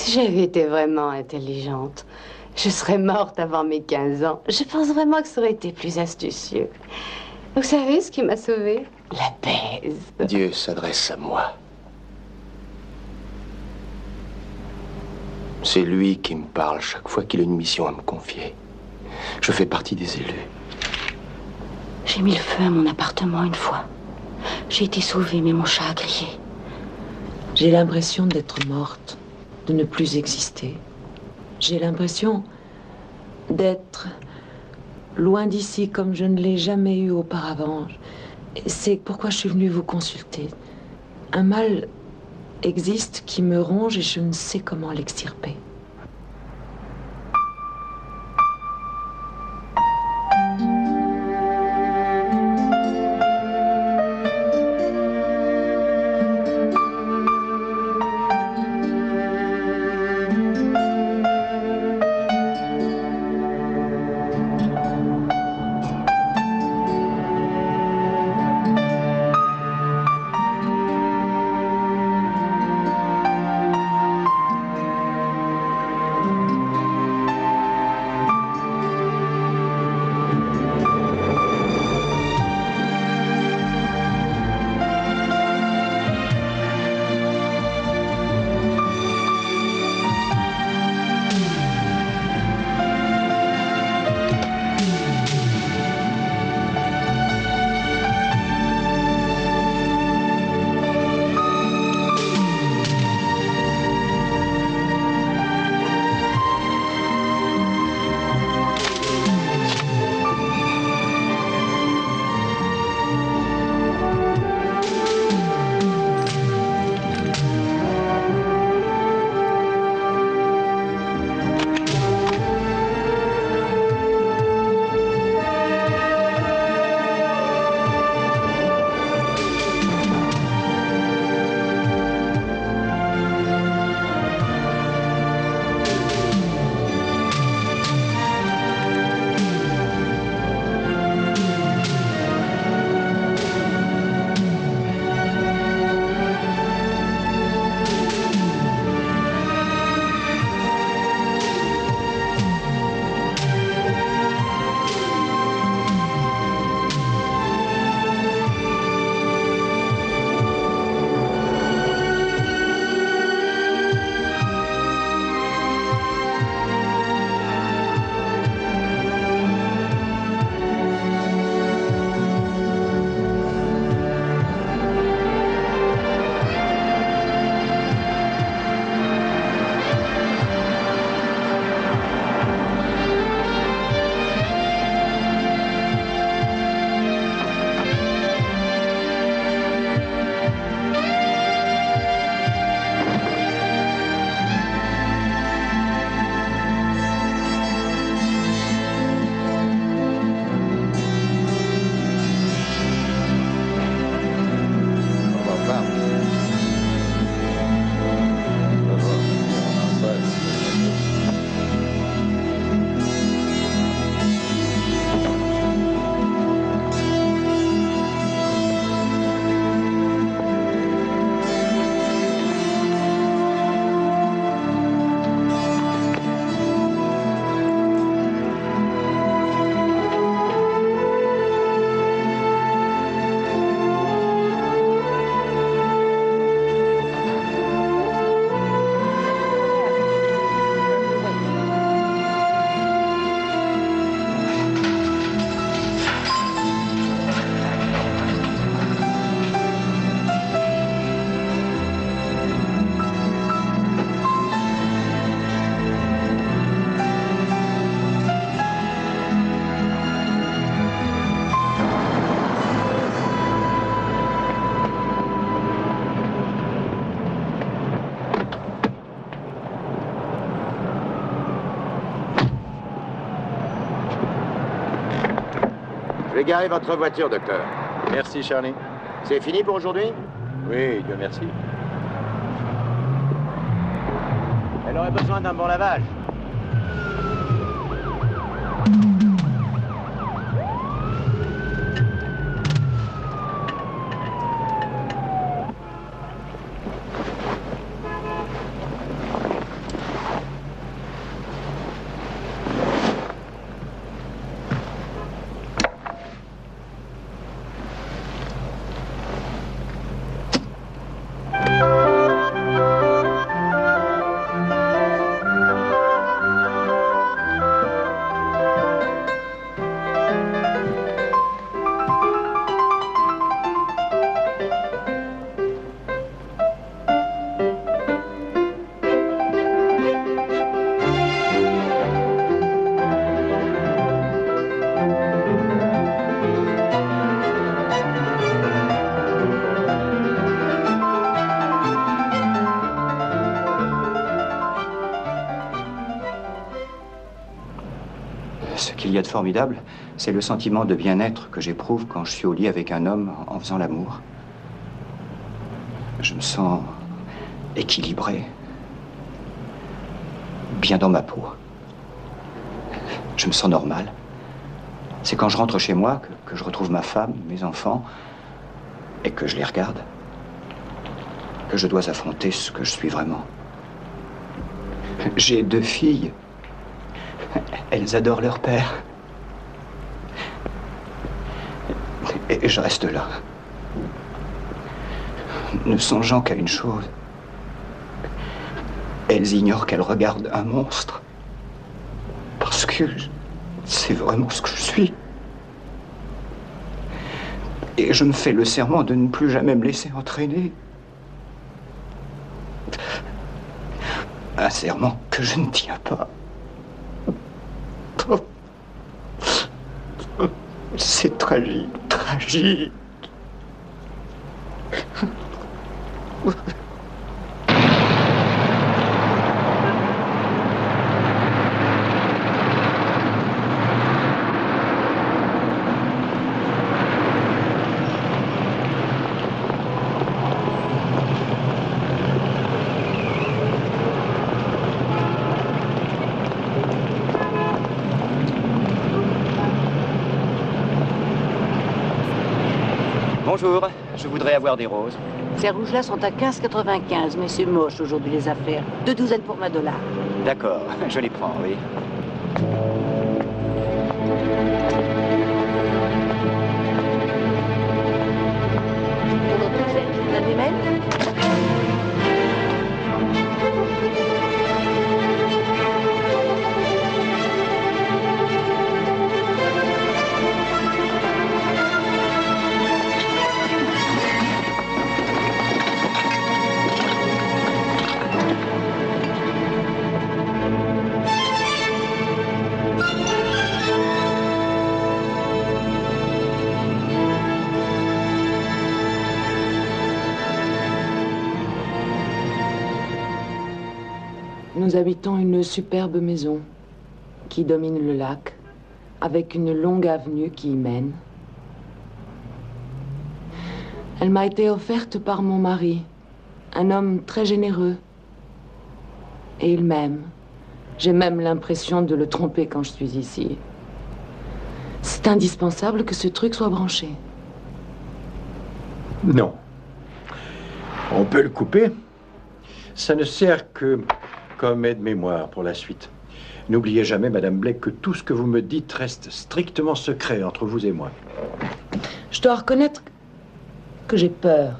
Si j'avais été vraiment intelligente, je serais morte avant mes 15 ans. Je pense vraiment que ça aurait été plus astucieux. Vous savez ce qui m'a sauvée? La baise. Dieu s'adresse à moi. C'est lui qui me parle chaque fois qu'il a une mission à me confier. Je fais partie des élus. J'ai mis le feu à mon appartement une fois. J'ai été sauvée, mais mon chat a crié. J'ai l'impression d'être morte, de ne plus exister. J'ai l'impression d'être loin d'ici comme je ne l'ai jamais eu auparavant. C'est pourquoi je suis venue vous consulter. Un mal existe qui me ronge et je ne sais comment l'extirper. Je vais garer votre voiture, docteur. Merci, Charlie. C'est fini pour aujourd'hui? Oui, Dieu merci. Elle aurait besoin d'un bon lavage. formidable, c'est le sentiment de bien-être que j'éprouve quand je suis au lit avec un homme en faisant l'amour. Je me sens équilibré, bien dans ma peau. Je me sens normal. C'est quand je rentre chez moi que je retrouve ma femme, mes enfants, et que je les regarde, que je dois affronter ce que je suis vraiment. J'ai 2 filles. Elles adorent leur père. Et je reste là, ne songeant qu'à une chose. Elles ignorent qu'elles regardent un monstre. Parce que c'est vraiment ce que je suis. Et je me fais le serment de ne plus jamais me laisser entraîner. Un serment que je ne tiens pas. C'est tragique, tragique. Bonjour, je voudrais avoir des roses. Ces rouges-là sont à 15,95, mais c'est moche aujourd'hui les affaires. 2 douzaines pour $20. D'accord, je les prends, oui. Pour une douzaine, je vous donne des mêmes. Nous habitons une superbe maison qui domine le lac, avec une longue avenue qui y mène. Elle m'a été offerte par mon mari, un homme très généreux. Et il m'aime. J'ai même l'impression de le tromper quand je suis ici. C'est indispensable que ce truc soit branché. Non. On peut le couper. Ça ne sert que comme aide-mémoire pour la suite. N'oubliez jamais, Madame Blake, que tout ce que vous me dites reste strictement secret entre vous et moi. Je dois reconnaître que j'ai peur.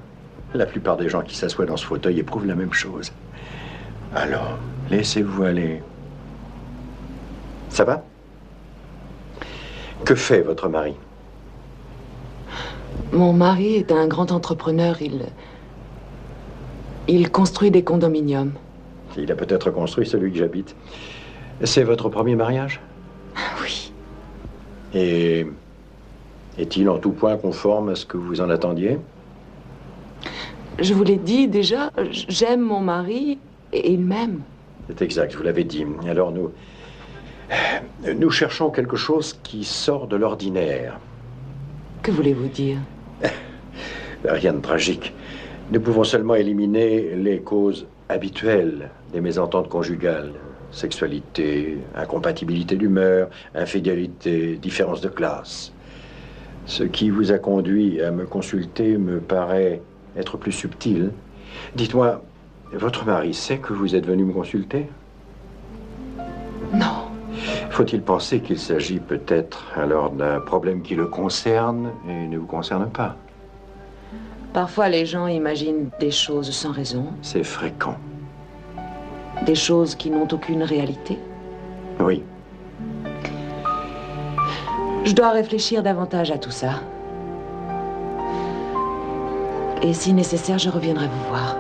La plupart des gens qui s'assoient dans ce fauteuil éprouvent la même chose. Alors, laissez-vous aller. Ça va? Que fait votre mari? Mon mari est un grand entrepreneur. Il construit des condominiums. Il a peut-être construit celui que j'habite. C'est votre premier mariage? Oui. Et est-il en tout point conforme à ce que vous en attendiez? Je vous l'ai dit déjà, j'aime mon mari et il m'aime. C'est exact, vous l'avez dit. Alors nous cherchons quelque chose qui sort de l'ordinaire. Que voulez-vous dire? Rien de tragique. Nous pouvons seulement éliminer les causes habituelles des mésententes conjugales. Sexualité, incompatibilité d'humeur, infidélité, différence de classe. Ce qui vous a conduit à me consulter me paraît être plus subtil. Dites-moi, votre mari sait que vous êtes venu me consulter? Non. Faut-il penser qu'il s'agit peut-être alors d'un problème qui le concerne et ne vous concerne pas? Parfois, les gens imaginent des choses sans raison. C'est fréquent. Des choses qui n'ont aucune réalité. Oui. Je dois réfléchir davantage à tout ça. Et si nécessaire, je reviendrai vous voir.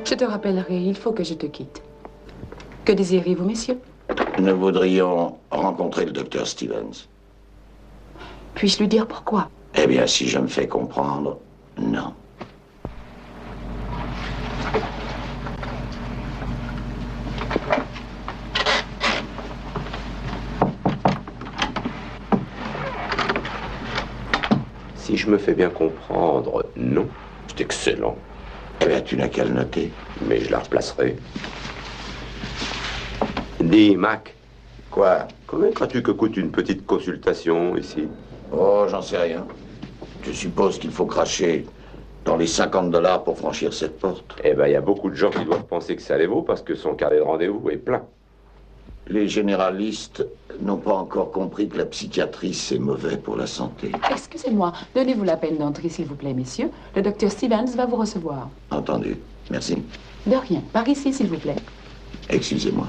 Je te rappellerai, il faut que je te quitte. Que désirez-vous, messieurs? Nous voudrions rencontrer le docteur Stevens. Puis-je lui dire pourquoi? Eh bien, si je me fais comprendre, non. Si je me fais bien comprendre, non. C'est excellent. Eh bien, tu n'as qu'à le noter. Mais je la replacerai. Dis, Mac. Quoi? Combien crois-tu que coûte une petite consultation ici? Oh, j'en sais rien. Je suppose qu'il faut cracher dans les $50 pour franchir cette porte. Eh ben, il y a beaucoup de gens qui doivent penser que ça les vaut parce que son carnet de rendez-vous est plein. Les généralistes n'ont pas encore compris que la psychiatrie, c'est mauvais pour la santé. Excusez-moi, donnez-vous la peine d'entrer, s'il vous plaît, messieurs. Le docteur Stevens va vous recevoir. Entendu. Merci. De rien. Par ici, s'il vous plaît. Excusez-moi.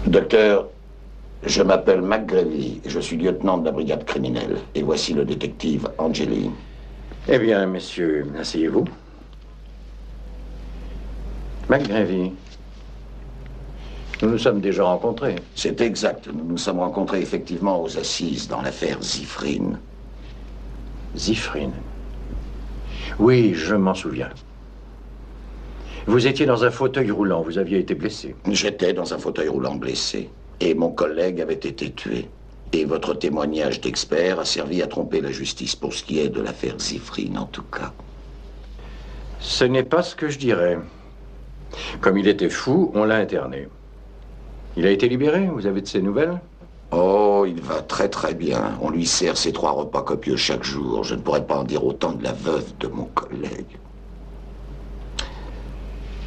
Docteur, je m'appelle McGrevy, je suis lieutenant de la brigade criminelle. Et voici le détective Angeli. Eh bien, messieurs, asseyez-vous. McGrevy, nous nous sommes déjà rencontrés. C'est exact. Nous nous sommes rencontrés effectivement aux assises dans l'affaire Zifrine. Zifrine? Oui, je m'en souviens. Vous étiez dans un fauteuil roulant, vous aviez été blessé. J'étais dans un fauteuil roulant blessé. Et mon collègue avait été tué. Et votre témoignage d'expert a servi à tromper la justice pour ce qui est de l'affaire Zifrine, en tout cas. Ce n'est pas ce que je dirais. Comme il était fou, on l'a interné. Il a été libéré? Vous avez de ses nouvelles? Oh, il va très très bien. On lui sert ses 3 repas copieux chaque jour. Je ne pourrais pas en dire autant de la veuve de mon collègue.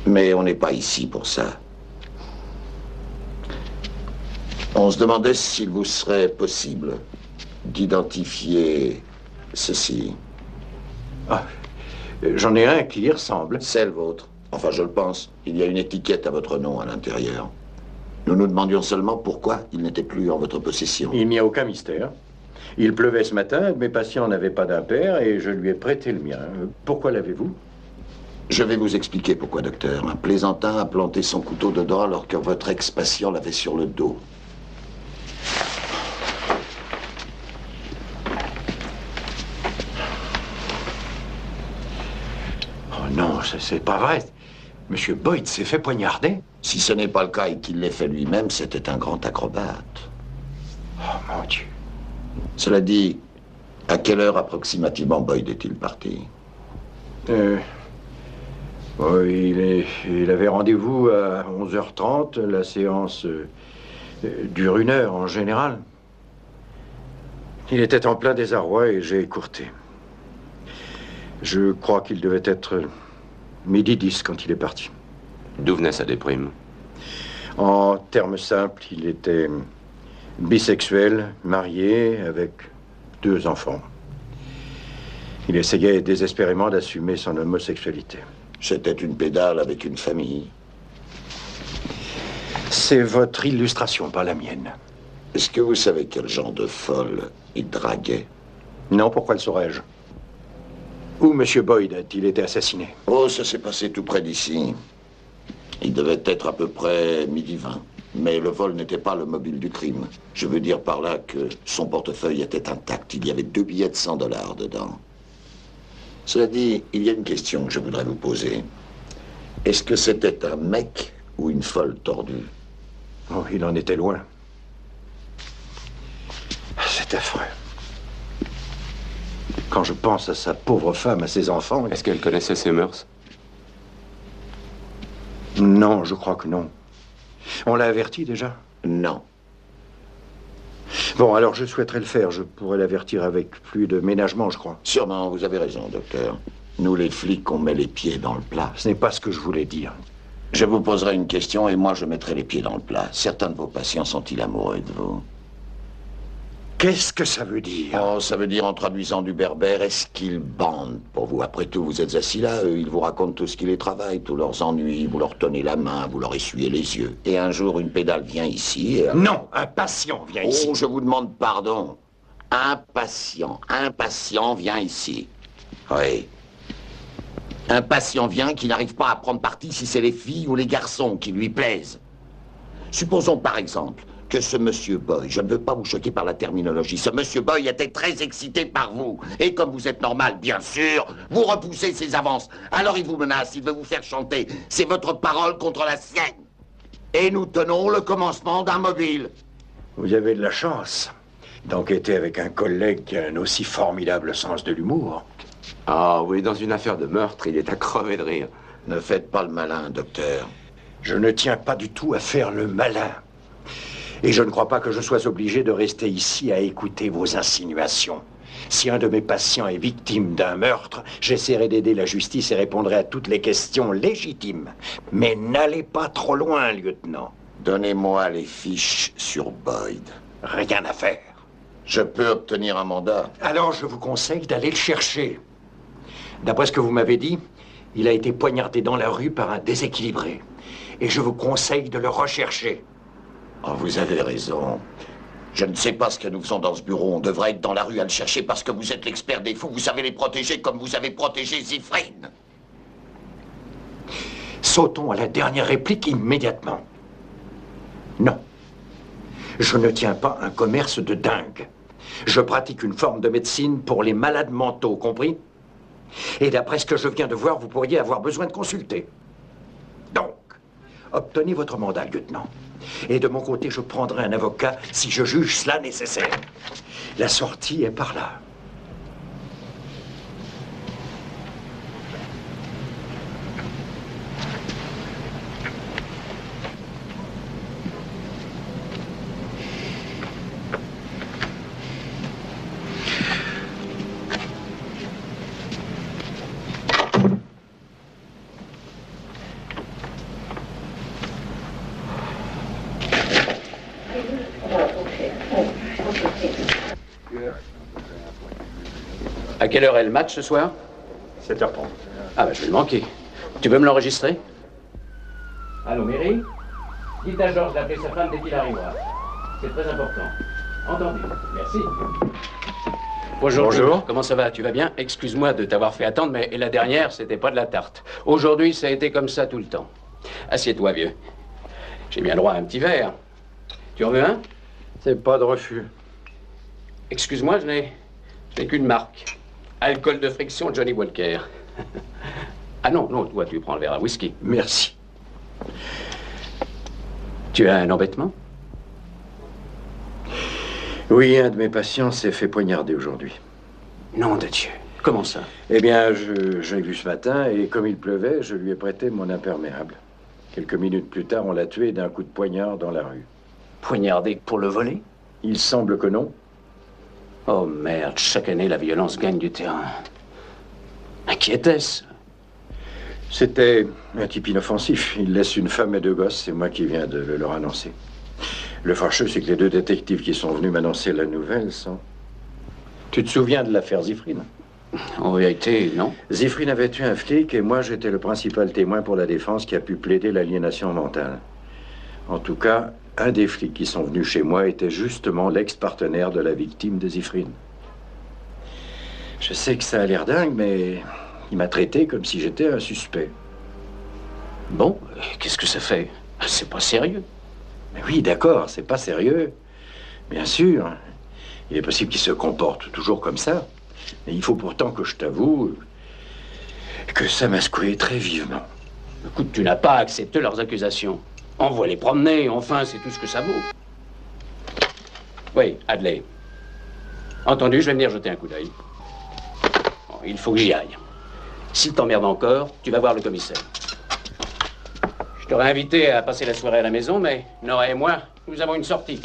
Mais on n'est pas ici pour ça. On se demandait s'il vous serait possible d'identifier ceci. Ah, j'en ai un qui y ressemble. C'est le vôtre. Enfin, je le pense. Il y a une étiquette à votre nom à l'intérieur. Nous nous demandions seulement pourquoi il n'était plus en votre possession. Il n'y a aucun mystère. Il pleuvait ce matin, mes patients n'avaient pas d'impair et je lui ai prêté le mien. Pourquoi l'avez-vous? Je vais vous expliquer pourquoi, docteur. Un plaisantin a planté son couteau dedans alors que votre ex-patient l'avait sur le dos. Oh non, c'est pas vrai. Monsieur Boyd s'est fait poignarder. Si ce n'est pas le cas et qu'il l'ait fait lui-même, c'était un grand acrobate. Oh mon Dieu. Cela dit, à quelle heure approximativement Boyd est-il parti? Il avait rendez-vous à 11h30. La séance dure 1 heure en général. Il était en plein désarroi et j'ai écourté. Je crois qu'il devait être 12h10 quand il est parti. D'où venait sa déprime? En termes simples, il était bisexuel, marié, avec 2 enfants. Il essayait désespérément d'assumer son homosexualité. C'était une pédale avec une famille. C'est votre illustration, pas la mienne. Est-ce que vous savez quel genre de folle il draguait? Non, pourquoi le saurais-je? Où M. Boyd a-t-il été assassiné? Oh, ça s'est passé tout près d'ici. Il devait être à peu près 12h20. Mais le vol n'était pas le mobile du crime. Je veux dire par là que son portefeuille était intact. Il y avait 2 billets de $100 dedans. Cela dit, il y a une question que je voudrais vous poser. Est-ce que c'était un mec ou une folle tordue? Oh, il en était loin. C'est affreux. Quand je pense à sa pauvre femme, à ses enfants... Est-ce qu'elle connaissait ses mœurs? Non, je crois que non. On l'a averti déjà? Non. Bon, alors je souhaiterais le faire. Je pourrais l'avertir avec plus de ménagement, je crois. Sûrement, vous avez raison, docteur. Nous, les flics, on met les pieds dans le plat. Ce n'est pas ce que je voulais dire. Je vous poserai une question et moi, je mettrai les pieds dans le plat. Certains de vos patients sont-ils amoureux de vous? Qu'est-ce que ça veut dire? Oh, ça veut dire, en traduisant du berbère, est-ce qu'ils bandent pour vous? Après tout, vous êtes assis là, eux, ils vous racontent tout ce qui les travaille, tous leurs ennuis, vous leur tenez la main, vous leur essuyez les yeux. Et un jour, une pédale vient ici et... Non, un patient vient ici. Oh, je vous demande pardon. Un patient vient ici. Oui. Un patient vient qui n'arrive pas à prendre parti si c'est les filles ou les garçons qui lui plaisent. Supposons par exemple que ce monsieur Boy, je ne veux pas vous choquer par la terminologie, ce monsieur Boy était très excité par vous. Et comme vous êtes normal, bien sûr, vous repoussez ses avances. Alors il vous menace, il veut vous faire chanter. C'est votre parole contre la sienne. Et nous tenons le commencement d'un mobile. Vous avez de la chance d'enquêter avec un collègue qui a un aussi formidable sens de l'humour. Ah oui, dans une affaire de meurtre, il est à crever de rire. Ne faites pas le malin, docteur. Je ne tiens pas du tout à faire le malin. Et je ne crois pas que je sois obligé de rester ici à écouter vos insinuations. Si un de mes patients est victime d'un meurtre, j'essaierai d'aider la justice et répondrai à toutes les questions légitimes. Mais n'allez pas trop loin, lieutenant. Donnez-moi les fiches sur Boyd. Rien à faire. Je peux obtenir un mandat. Alors je vous conseille d'aller le chercher. D'après ce que vous m'avez dit, il a été poignardé dans la rue par un déséquilibré. Et je vous conseille de le rechercher. Oh, vous avez raison. Je ne sais pas ce que nous faisons dans ce bureau. On devrait être dans la rue à le chercher parce que vous êtes l'expert des fous. Vous savez les protéger comme vous avez protégé Zifrine. Sautons à la dernière réplique immédiatement. Non. Je ne tiens pas un commerce de dingue. Je pratique une forme de médecine pour les malades mentaux, compris? Et d'après ce que je viens de voir, vous pourriez avoir besoin de consulter. Donc, obtenez votre mandat, lieutenant. Et de mon côté, je prendrai un avocat si je juge cela nécessaire. La sortie est par là. À quelle heure est le match ce soir? 7h30. Ah bah je vais le manquer. Tu veux me l'enregistrer? Allô, Mary? Dites à Georges d'appeler sa femme dès qu'il arrivera. C'est très important. Entendu. Merci. Bonjour. Bonjour. Comment ça va? Tu vas bien? Excuse-moi de t'avoir fait attendre, mais la dernière, c'était pas de la tarte. Aujourd'hui, ça a été comme ça tout le temps. Assieds-toi, vieux. J'ai bien droit à un petit verre. Tu en veux un? C'est pas de refus. Excuse-moi, je n'ai qu'une marque. Alcool de friction Johnny Walker. Ah non, non, toi, tu prends le verre à whisky. Merci. Tu as un embêtement? Oui, un de mes patients s'est fait poignarder aujourd'hui. Nom de Dieu. Comment ça? Eh bien, je l'ai vu ce matin et comme il pleuvait, je lui ai prêté mon imperméable. Quelques minutes plus tard, on l'a tué d'un coup de poignard dans la rue. Poignardé pour le voler? Il semble que non. Oh merde, chaque année, la violence gagne du terrain. Mais qui était-ce? C'était un type inoffensif. Il laisse une femme et 2 gosses. C'est moi qui viens de le leur annoncer. Le fâcheux, c'est que les 2 détectives qui sont venus m'annoncer la nouvelle sont... Tu te souviens de l'affaire Zifrine? En vérité, non. Zifrine avait tué un flic et moi, j'étais le principal témoin pour la défense qui a pu plaider l'aliénation mentale. En tout cas, un des flics qui sont venus chez moi était justement l'ex-partenaire de la victime de Zifrine. Je sais que ça a l'air dingue, mais il m'a traité comme si j'étais un suspect. Bon, qu'est-ce que ça fait? C'est pas sérieux. Mais oui, d'accord, c'est pas sérieux. Bien sûr. Il est possible qu'il se comporte toujours comme ça. Mais il faut pourtant que je t'avoue que ça m'a secoué très vivement. Écoute, tu n'as pas accepté leurs accusations. Envoie les promener, enfin, c'est tout ce que ça vaut. Oui, Adley. Entendu, je vais venir jeter un coup d'œil. Bon, il faut que j'y aille. S'il t'emmerde encore, tu vas voir le commissaire. Je t'aurais invité à passer la soirée à la maison, mais Nora et moi, nous avons une sortie.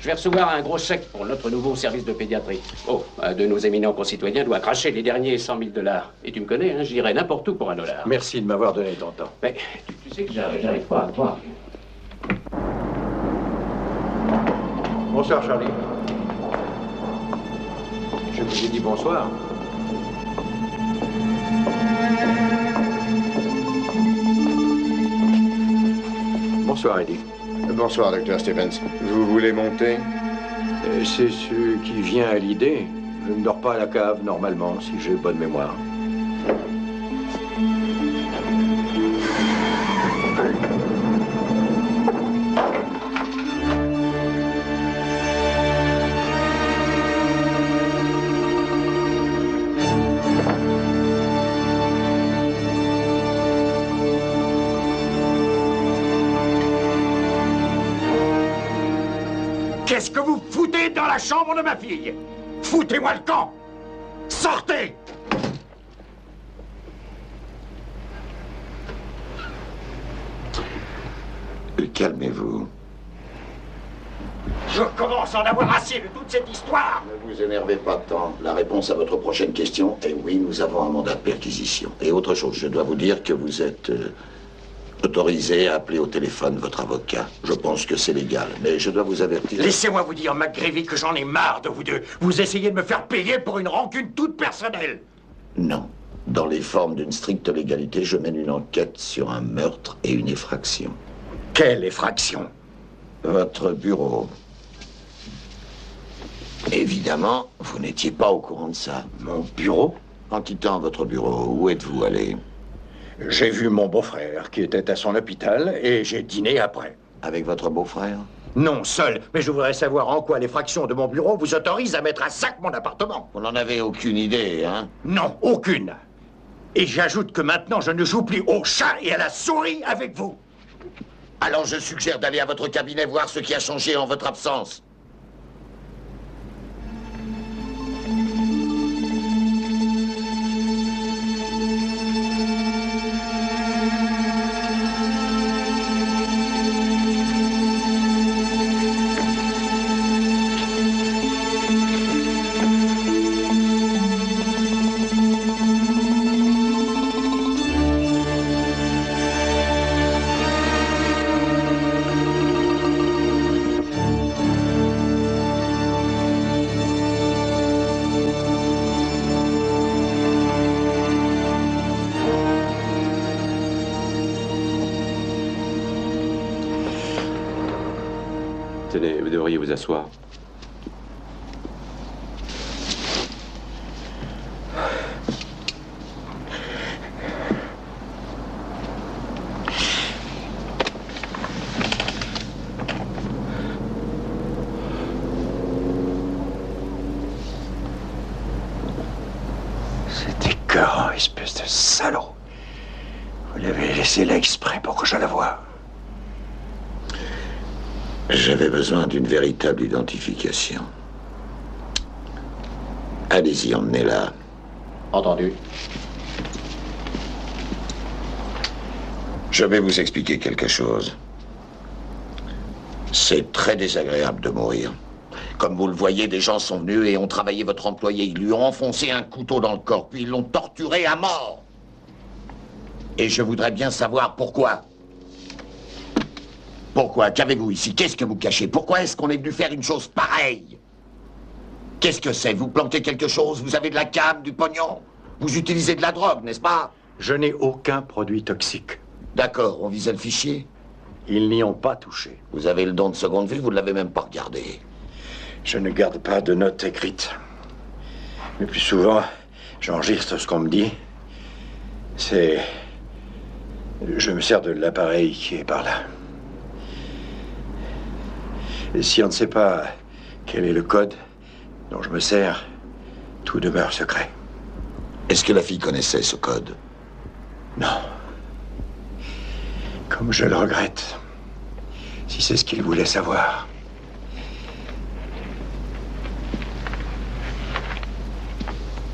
Je vais recevoir un gros chèque pour notre nouveau service de pédiatrie. Oh, un de nos éminents concitoyens doit cracher les derniers 100 000 $. Et tu me connais, hein, j'irai n'importe où pour $1. Merci de m'avoir donné ton temps. Mais tu sais que j'arrive pas à te voir. Bonsoir, Charlie. Je vous ai dit bonsoir. Bonsoir, Eddie. Bonsoir, Dr. Stevens. Vous voulez monter? C'est ce qui vient à l'idée. Je ne dors pas à la cave, normalement, si j'ai bonne mémoire. Qu'est-ce que vous foutez dans la chambre de ma fille? Foutez-moi le camp! Sortez! Calmez-vous. Je commence à en avoir assez de toute cette histoire! Ne vous énervez pas tant. La réponse à votre prochaine question est oui, nous avons un mandat de perquisition. Et autre chose, je dois vous dire que vous êtes autorisé à appeler au téléphone votre avocat. Je pense que c'est légal, mais je dois vous avertir... Laissez-moi vous dire, McGreevy, que j'en ai marre de vous deux. Vous essayez de me faire payer pour une rancune toute personnelle. Non. Dans les formes d'une stricte légalité, je mène une enquête sur un meurtre et une effraction. Quelle effraction? Votre bureau. Évidemment, vous n'étiez pas au courant de ça. Mon bureau? En quittant votre bureau, où êtes-vous allé? J'ai vu mon beau-frère qui était à son hôpital et j'ai dîné après. Avec votre beau-frère? Non, seul. Mais je voudrais savoir en quoi l'effraction de mon bureau vous autorise à mettre à sac mon appartement. Vous n'en avez aucune idée, hein? Non, aucune. Et j'ajoute que maintenant je ne joue plus au chat et à la souris avec vous. Alors je suggère d'aller à votre cabinet voir ce qui a changé en votre absence. Tenez, vous devriez vous asseoir. C'est écœurant, espèce de salaud. Vous l'avez laissé là exprès pour que je la voie. J'avais besoin d'une véritable identification. Allez-y, emmenez-la. Entendu. Je vais vous expliquer quelque chose. C'est très désagréable de mourir. Comme vous le voyez, des gens sont venus et ont travaillé votre employé. Ils lui ont enfoncé un couteau dans le corps, puis ils l'ont torturé à mort. Et je voudrais bien savoir pourquoi. Pourquoi? Qu'avez-vous ici? Qu'est-ce que vous cachez? Pourquoi est-ce qu'on est venu faire une chose pareille? Qu'est-ce que c'est? Vous plantez quelque chose? Vous avez de la cam, du pognon? Vous utilisez de la drogue, n'est-ce pas? Je n'ai aucun produit toxique. D'accord, on visait le fichier? Ils n'y ont pas touché. Vous avez le don de seconde vue, vous ne l'avez même pas regardé. Je ne garde pas de notes écrites. Le plus souvent, j'enregistre ce qu'on me dit. Je me sers de l'appareil qui est par là. Et si on ne sait pas quel est le code dont je me sers, tout demeure secret. Est-ce que la fille connaissait ce code? Non. Comme je le regrette. Si c'est ce qu'il voulait savoir.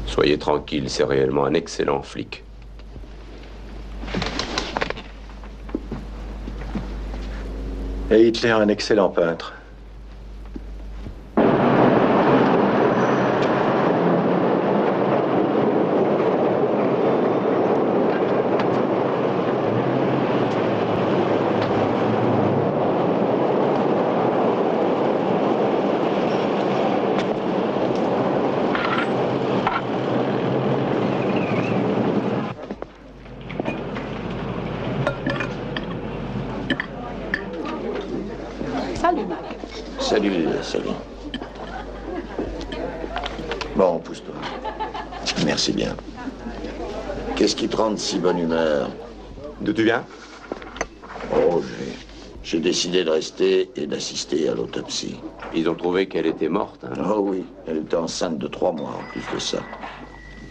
Soyez tranquille, c'est réellement un excellent flic. Et Hitler, un excellent peintre. Salut, Mac. Salut, salut. C'est bien. Qu'est-ce qui te rend de si bonne humeur? D'où tu viens? Oh, j'ai décidé de rester et d'assister à l'autopsie. Ils ont trouvé qu'elle était morte. Hein. Oh oui, elle était enceinte de 3 mois en plus de ça.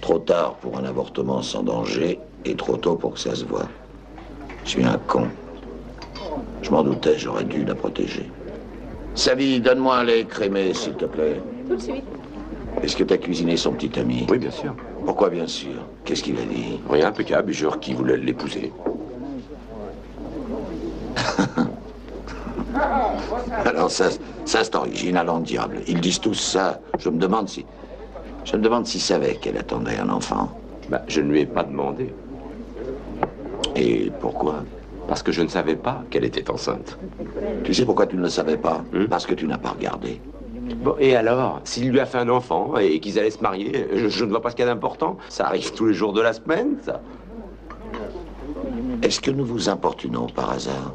Trop tard pour un avortement sans danger et trop tôt pour que ça se voie. Je suis un con. Je m'en doutais, j'aurais dû la protéger. Sally, donne-moi un lait crémé, s'il te plaît. Tout de suite. Est-ce que t'as cuisiné son petit ami? Oui, bien sûr. Pourquoi bien sûr? Qu'est-ce qu'il a dit? Rien, impeccable, il jure qu'il voulait l'épouser. Alors ça c'est original en diable. Ils disent tous ça. Je me demande s'ils savaient qu'elle attendait un enfant. Bah, je ne lui ai pas demandé. Et pourquoi? Parce que je ne savais pas qu'elle était enceinte. Tu sais pourquoi tu ne le savais pas? Parce que tu n'as pas regardé. Bon, et alors? S'il lui a fait un enfant et qu'ils allaient se marier, je ne vois pas ce qu'il y a d'important. Ça arrive tous les jours de la semaine, ça. Est-ce que nous vous importunons par hasard?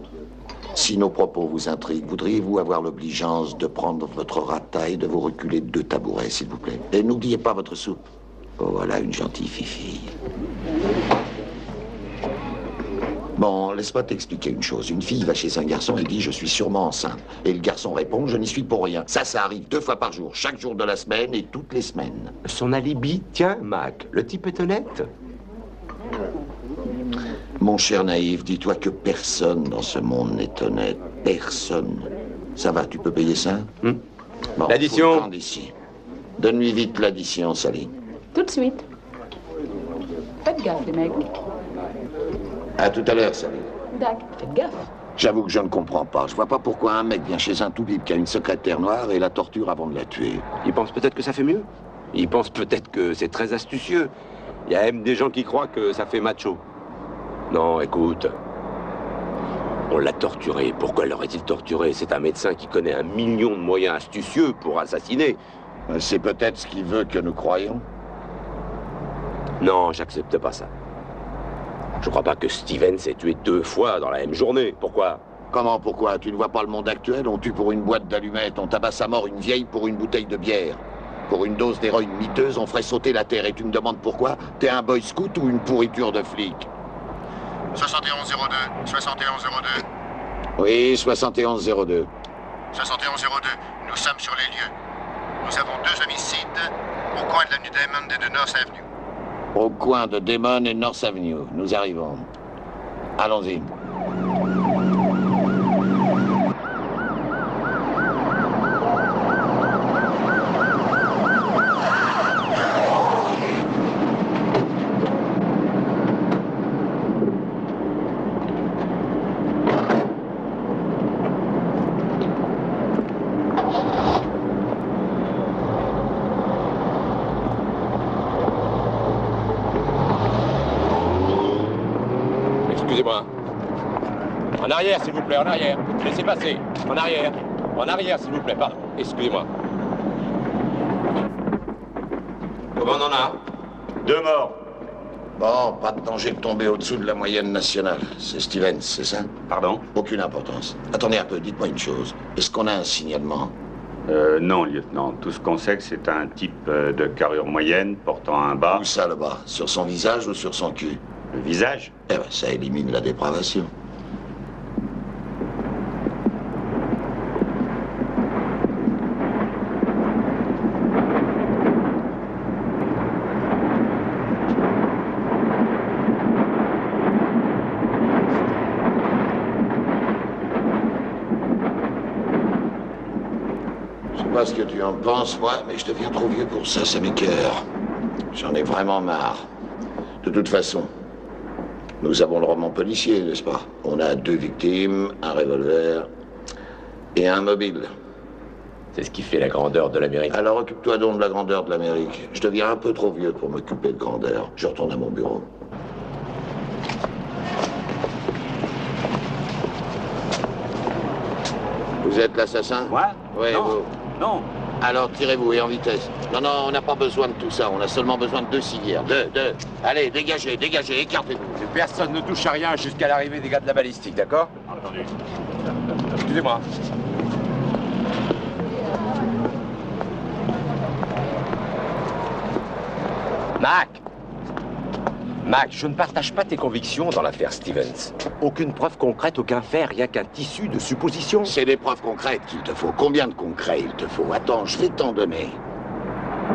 Si nos propos vous intriguent, voudriez-vous avoir l'obligeance de prendre votre rata et de vous reculer de 2 tabourets, s'il vous plaît? Et n'oubliez pas votre soupe. Oh, voilà une gentille fifille. Bon, laisse-moi t'expliquer une chose. Une fille va chez un garçon et dit « Je suis sûrement enceinte ». Et le garçon répond « Je n'y suis pour rien ». Ça arrive 2 fois par jour, chaque jour de la semaine et toutes les semaines. Son alibi tient, Mac. Le type est honnête. Mon cher naïf, dis-toi que personne dans ce monde n'est honnête. Personne. Ça va, tu peux payer ça? Bon, l'addition. faut le d'ici. Donne-lui vite l'addition, Sally. Tout de suite. Faites gaffe, les mecs. À tout à l'heure, Sally. D'accord, faites gaffe. J'avoue que je ne comprends pas. Je vois pas pourquoi un mec vient chez un toubib qui a une secrétaire noire et la torture avant de la tuer. Il pense peut-être que ça fait mieux. Il pense peut-être que c'est très astucieux. Il y a même des gens qui croient que ça fait macho. Non, écoute. On l'a torturé. Pourquoi l'aurait-il torturé? C'est un médecin qui connaît 1 million de moyens astucieux pour assassiner. C'est peut-être ce qu'il veut que nous croyions. Non, j'accepte pas ça. Je crois pas que Stevens ait tué 2 fois dans la même journée. Pourquoi? Comment, pourquoi? Tu ne vois pas le monde actuel? On tue pour une boîte d'allumettes, on tabasse à mort une vieille pour une bouteille de bière. Pour une dose d'héroïne miteuse, on ferait sauter la terre. Et tu me demandes pourquoi? T'es un boy scout ou une pourriture de flic? 7102, 7102. Oui, 7102. 7102, nous sommes sur les lieux. Nous avons 2 homicides au coin de l'avenue Damon et de North Avenue. Au coin de Damon et North Avenue. Nous arrivons. Allons-y. Excusez-moi. En arrière, s'il vous plaît, en arrière. Laissez passer. En arrière. En arrière, s'il vous plaît, pardon. Excusez-moi. Comment on en a? 2 morts. Bon, pas de danger de tomber au-dessous de la moyenne nationale. C'est Stevens, c'est ça? Pardon? Aucune importance. Attendez un peu, dites-moi une chose. Est-ce qu'on a un signalement? Non, lieutenant. Tout ce qu'on sait, que c'est un type de carrure moyenne, portant un bas. Où ça, le bas? Sur son visage ou sur son cul? Le visage? Eh ben, ça élimine la dépravation. Je sais pas ce que tu en penses, moi, mais je deviens trop vieux pour ça, ça m'écoeure. J'en ai vraiment marre. De toute façon, nous avons le roman policier, n'est-ce pas? On a 2 victimes, un revolver et un mobile. C'est ce qui fait la grandeur de l'Amérique. Alors occupe-toi donc de la grandeur de l'Amérique. Je deviens un peu trop vieux pour m'occuper de grandeur. Je retourne à mon bureau. Vous êtes l'assassin? Moi? Oui, non. vous. Non. Alors tirez-vous et en vitesse. Non, non, on n'a pas besoin de tout ça. On a seulement besoin de 2 civières. 2. Allez, dégagez, dégagez, écartez-vous. Personne ne touche à rien jusqu'à l'arrivée des gars de la balistique, d'accord? Entendu. Excusez-moi. Mac, Mac, je ne partage pas tes convictions dans l'affaire Stevens. Aucune preuve concrète, aucun fait, rien qu'un tissu de suppositions. C'est des preuves concrètes qu'il te faut. Combien de concrets il te faut? Attends, je vais t'en donner.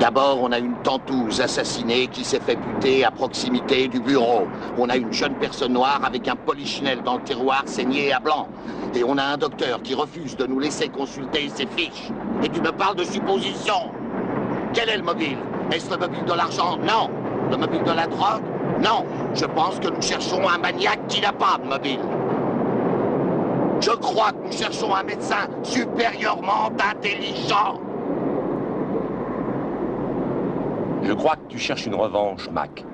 D'abord, on a une tentouse assassinée qui s'est fait buter à proximité du bureau. On a une jeune personne noire avec un polichinelle dans le tiroir saigné à blanc. Et on a un docteur qui refuse de nous laisser consulter ses fiches. Et tu me parles de suppositions. Quel est le mobile? Est-ce le mobile de l'argent? Non. Le mobile de la drogue? Non. Je pense que nous cherchons un maniaque qui n'a pas de mobile. Je crois que nous cherchons un médecin supérieurement intelligent. Je crois que tu cherches une revanche, Mac.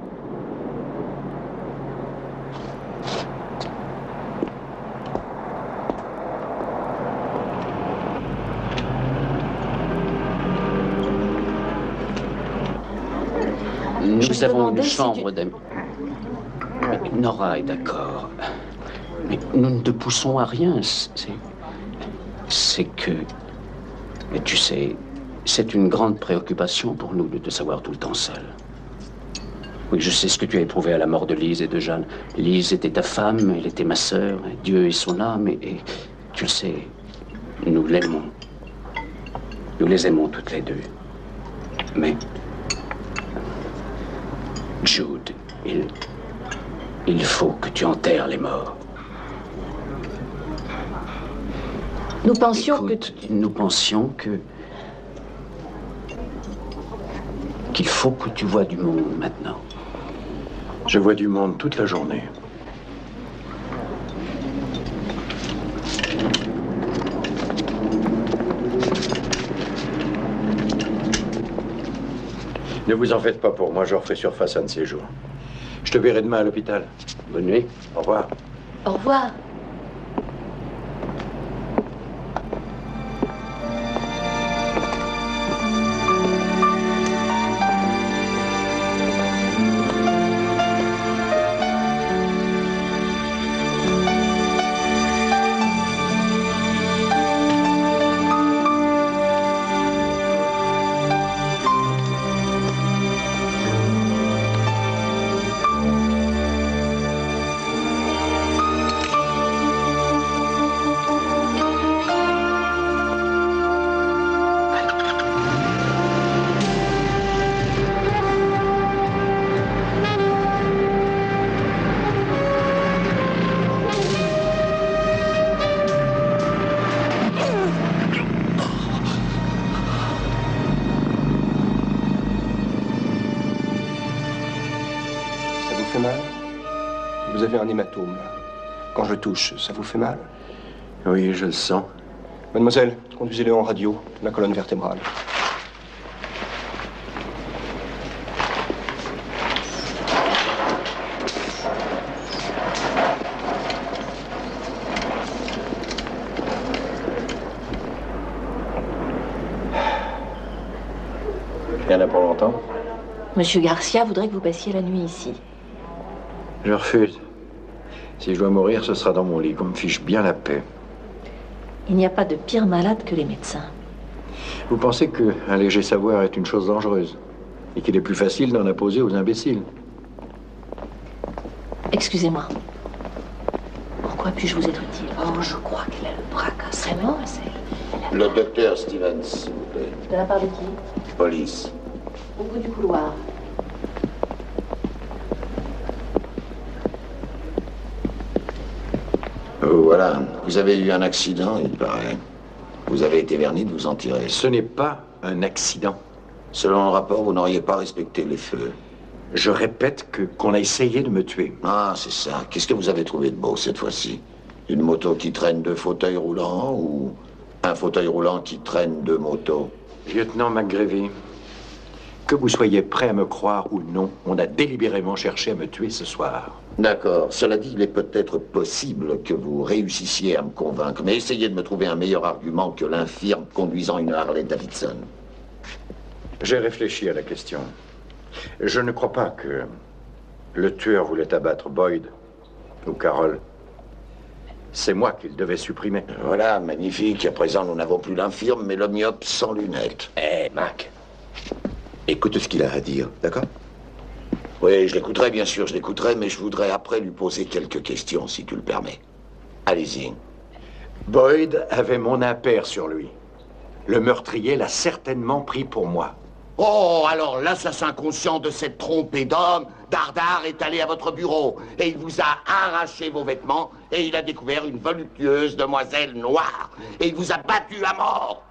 Nous avons une chambre d'amis. Nora est d'accord. Mais nous ne te poussons à rien. C'est que... Mais tu sais, c'est une grande préoccupation pour nous de te savoir tout le temps seul. Oui, je sais ce que tu as éprouvé à la mort de Lise et de Jeanne. Lise était ta femme, elle était ma sœur. Dieu est son âme, et tu le sais, nous l'aimons. Nous les aimons toutes les deux. Mais... Jude, il faut que tu enterres les morts. Nous pensions Nous pensions qu'il faut que tu vois du monde maintenant. Je vois du monde toute la journée. Ne vous en faites pas pour moi, je referai surface un de ces jours. Je te verrai demain à l'hôpital. Bonne nuit. Au revoir. Au revoir. Vous avez un hématome, là. Quand je touche, ça vous fait mal? Oui, je le sens. Mademoiselle, conduisez-le en radio, la colonne vertébrale. Il y en a pour longtemps? Monsieur Garcia voudrait que vous passiez la nuit ici. Je refuse. Si je dois mourir, ce sera dans mon lit, qu'on me fiche bien la paix. Il n'y a pas de pire malade que les médecins. Vous pensez qu'un léger savoir est une chose dangereuse et qu'il est plus facile d'en imposer aux imbéciles? Excusez-moi. En quoi puis-je vous être utile? Oh, je crois qu'il a le bras cassé. Vraiment? Le docteur Stevens, s'il vous plaît. De la part de qui? Police. Au bout du couloir. Voilà, vous avez eu un accident, il paraît. Vous avez été verni de vous en tirer. Ce n'est pas un accident. Selon le rapport, vous n'auriez pas respecté les feux. Je répète qu'on a essayé de me tuer. Ah, c'est ça. Qu'est-ce que vous avez trouvé de beau cette fois-ci? Une moto qui traîne deux fauteuils roulants ou un fauteuil roulant qui traîne deux motos? Lieutenant McGreevy, que vous soyez prêt à me croire ou non, on a délibérément cherché à me tuer ce soir. D'accord. Cela dit, il est peut-être possible que vous réussissiez à me convaincre, mais essayez de me trouver un meilleur argument que l'infirme conduisant une Harley Davidson. J'ai réfléchi à la question. Je ne crois pas que le tueur voulait abattre Boyd ou Carol. C'est moi qu'il devait supprimer. Voilà, magnifique. À présent, nous n'avons plus l'infirme, mais le myope sans lunettes. Mac, écoute ce qu'il a à dire, d'accord? Oui, je l'écouterai, bien sûr, je l'écouterai, mais je voudrais après lui poser quelques questions, si tu le permets. Allez-y. Boyd avait mon impair sur lui. Le meurtrier l'a certainement pris pour moi. Oh, alors l'assassin conscient de cette trompée d'homme, Dardar, est allé à votre bureau et il vous a arraché vos vêtements et il a découvert une voluptueuse demoiselle noire et il vous a battu à mort.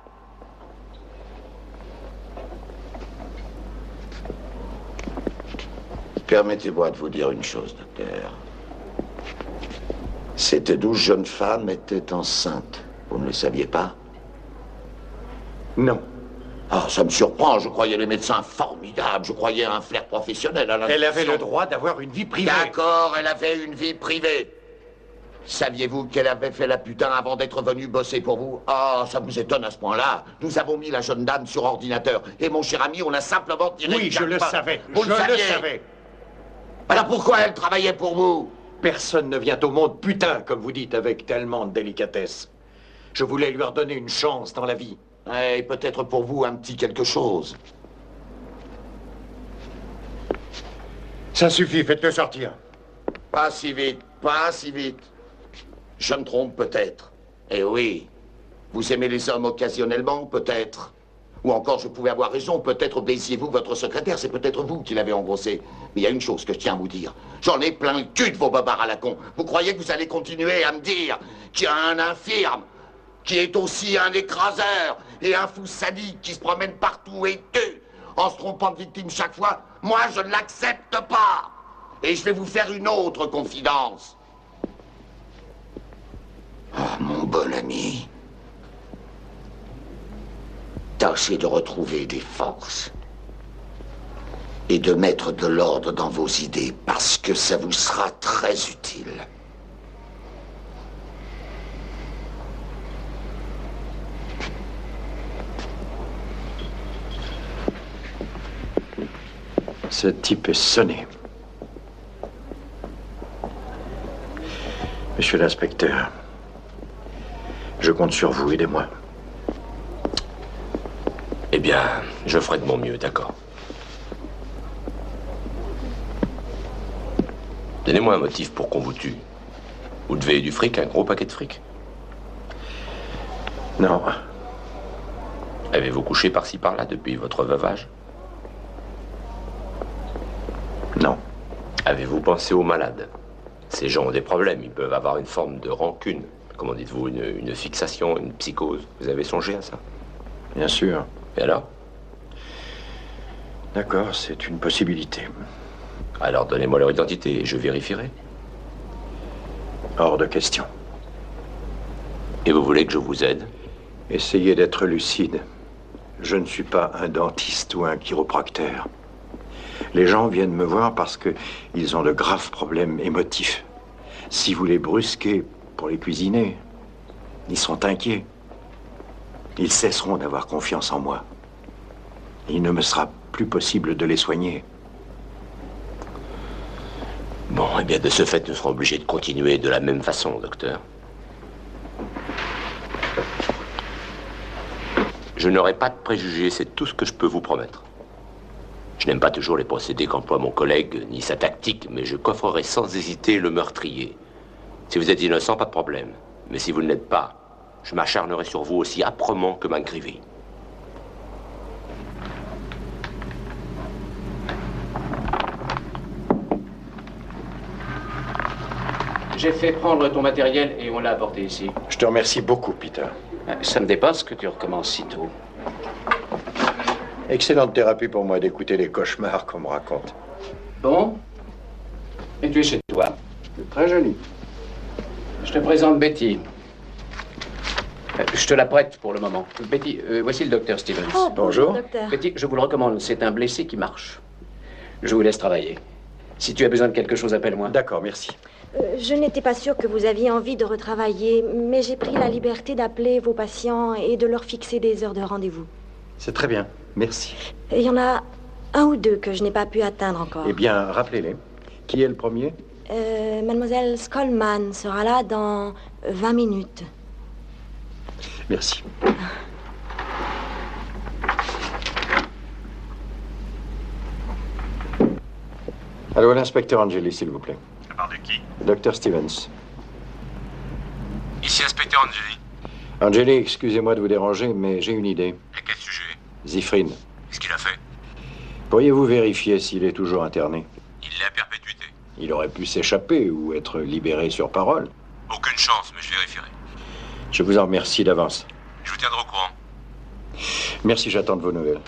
Permettez-moi de vous dire une chose, docteur. Ces 12 jeunes femmes étaient enceintes. Vous ne le saviez pas? Non. Ah, ça me surprend. Je croyais les médecins formidables. Je croyais un flair professionnel à la Elle avait le droit d'avoir une vie privée. D'accord, elle avait une vie privée. Saviez-vous qu'elle avait fait la putain avant d'être venue bosser pour vous? Ah, ça vous étonne à ce point-là? Nous avons mis la jeune dame sur ordinateur. Et mon cher ami, on a simplement tiré... Oui, je le savais. Vous le savez. Alors pourquoi elle travaillait pour vous? Personne ne vient au monde putain, comme vous dites, avec tellement de délicatesse. Je voulais lui redonner une chance dans la vie. Et peut-être pour vous un petit quelque chose. Ça suffit, faites-le sortir. Pas si vite, pas si vite. Je me trompe peut-être. Eh oui, vous aimez les hommes occasionnellement, peut-être. Ou encore, je pouvais avoir raison, peut-être baisiez-vous votre secrétaire, c'est peut-être vous qui l'avez engrossé. Mais il y a une chose que je tiens à vous dire. J'en ai plein le cul de vos bobards à la con. Vous croyez que vous allez continuer à me dire qu'il y a un infirme qui est aussi un écraseur et un fou sadique qui se promène partout et tue en se trompant de victime chaque fois? Moi, je ne l'accepte pas. Et je vais vous faire une autre confidence. Ah, mon bon ami. Tâchez de retrouver des forces et de mettre de l'ordre dans vos idées parce que ça vous sera très utile. Ce type est sonné. Monsieur l'inspecteur, je compte sur vous, aidez-moi. Eh bien, je ferai de mon mieux, d'accord. Donnez-moi un motif pour qu'on vous tue. Vous devez du fric, un gros paquet de fric. Non. Avez-vous couché par-ci par-là depuis votre veuvage? Non. Avez-vous pensé aux malades? Ces gens ont des problèmes, ils peuvent avoir une forme de rancune. Comment dites-vous, une fixation, une psychose? Vous avez songé à ça? Bien sûr. Et alors? D'accord, c'est une possibilité. Alors donnez-moi leur identité et je vérifierai. Hors de question. Et vous voulez que je vous aide? Essayez d'être lucide. Je ne suis pas un dentiste ou un chiropracteur. Les gens viennent me voir parce qu'ils ont de graves problèmes émotifs. Si vous les brusquez pour les cuisiner, ils seront inquiets. Ils cesseront d'avoir confiance en moi. Il ne me sera plus possible de les soigner. Bon, eh bien, de ce fait, nous serons obligés de continuer de la même façon, docteur. Je n'aurai pas de préjugés, c'est tout ce que je peux vous promettre. Je n'aime pas toujours les procédés qu'emploie mon collègue, ni sa tactique, mais je coffrerai sans hésiter le meurtrier. Si vous êtes innocent, pas de problème. Mais si vous ne l'êtes pas, je m'acharnerai sur vous aussi âprement que McGreevy. J'ai fait prendre ton matériel et on l'a apporté ici. Je te remercie beaucoup, Peter. Ça me dépasse que tu recommences si tôt. Excellente thérapie pour moi d'écouter les cauchemars qu'on me raconte. Bon. Et tu es chez toi. C'est très joli. Je te présente Betty. Je te la prête pour le moment. Betty, voici le docteur Stevens. Oh, bonjour, docteur. Betty, je vous le recommande. C'est un blessé qui marche. Je vous laisse travailler. Si tu as besoin de quelque chose, appelle-moi. D'accord, merci. Je n'étais pas sûre que vous aviez envie de retravailler, mais j'ai pris la liberté d'appeler vos patients et de leur fixer des heures de rendez-vous. C'est très bien, merci. Il y en a un ou deux que je n'ai pas pu atteindre encore. Eh bien, rappelez-les. Qui est le premier? Mademoiselle Skolman sera là dans 20 minutes. Merci. Allô, l'inspecteur Angeli, s'il vous plaît. De la part de qui? Dr. Stevens. Ici, inspecteur Angeli. Angeli, excusez-moi de vous déranger, mais j'ai une idée. À quel sujet? Zifrine. Qu'est-ce qu'il a fait? Pourriez-vous vérifier s'il est toujours interné? Il l'est à perpétuité. Il aurait pu s'échapper ou être libéré sur parole. Aucune chance, mais je vérifierai. Je vous en remercie d'avance. Je vous tiendrai au courant. Merci, j'attends de vos nouvelles.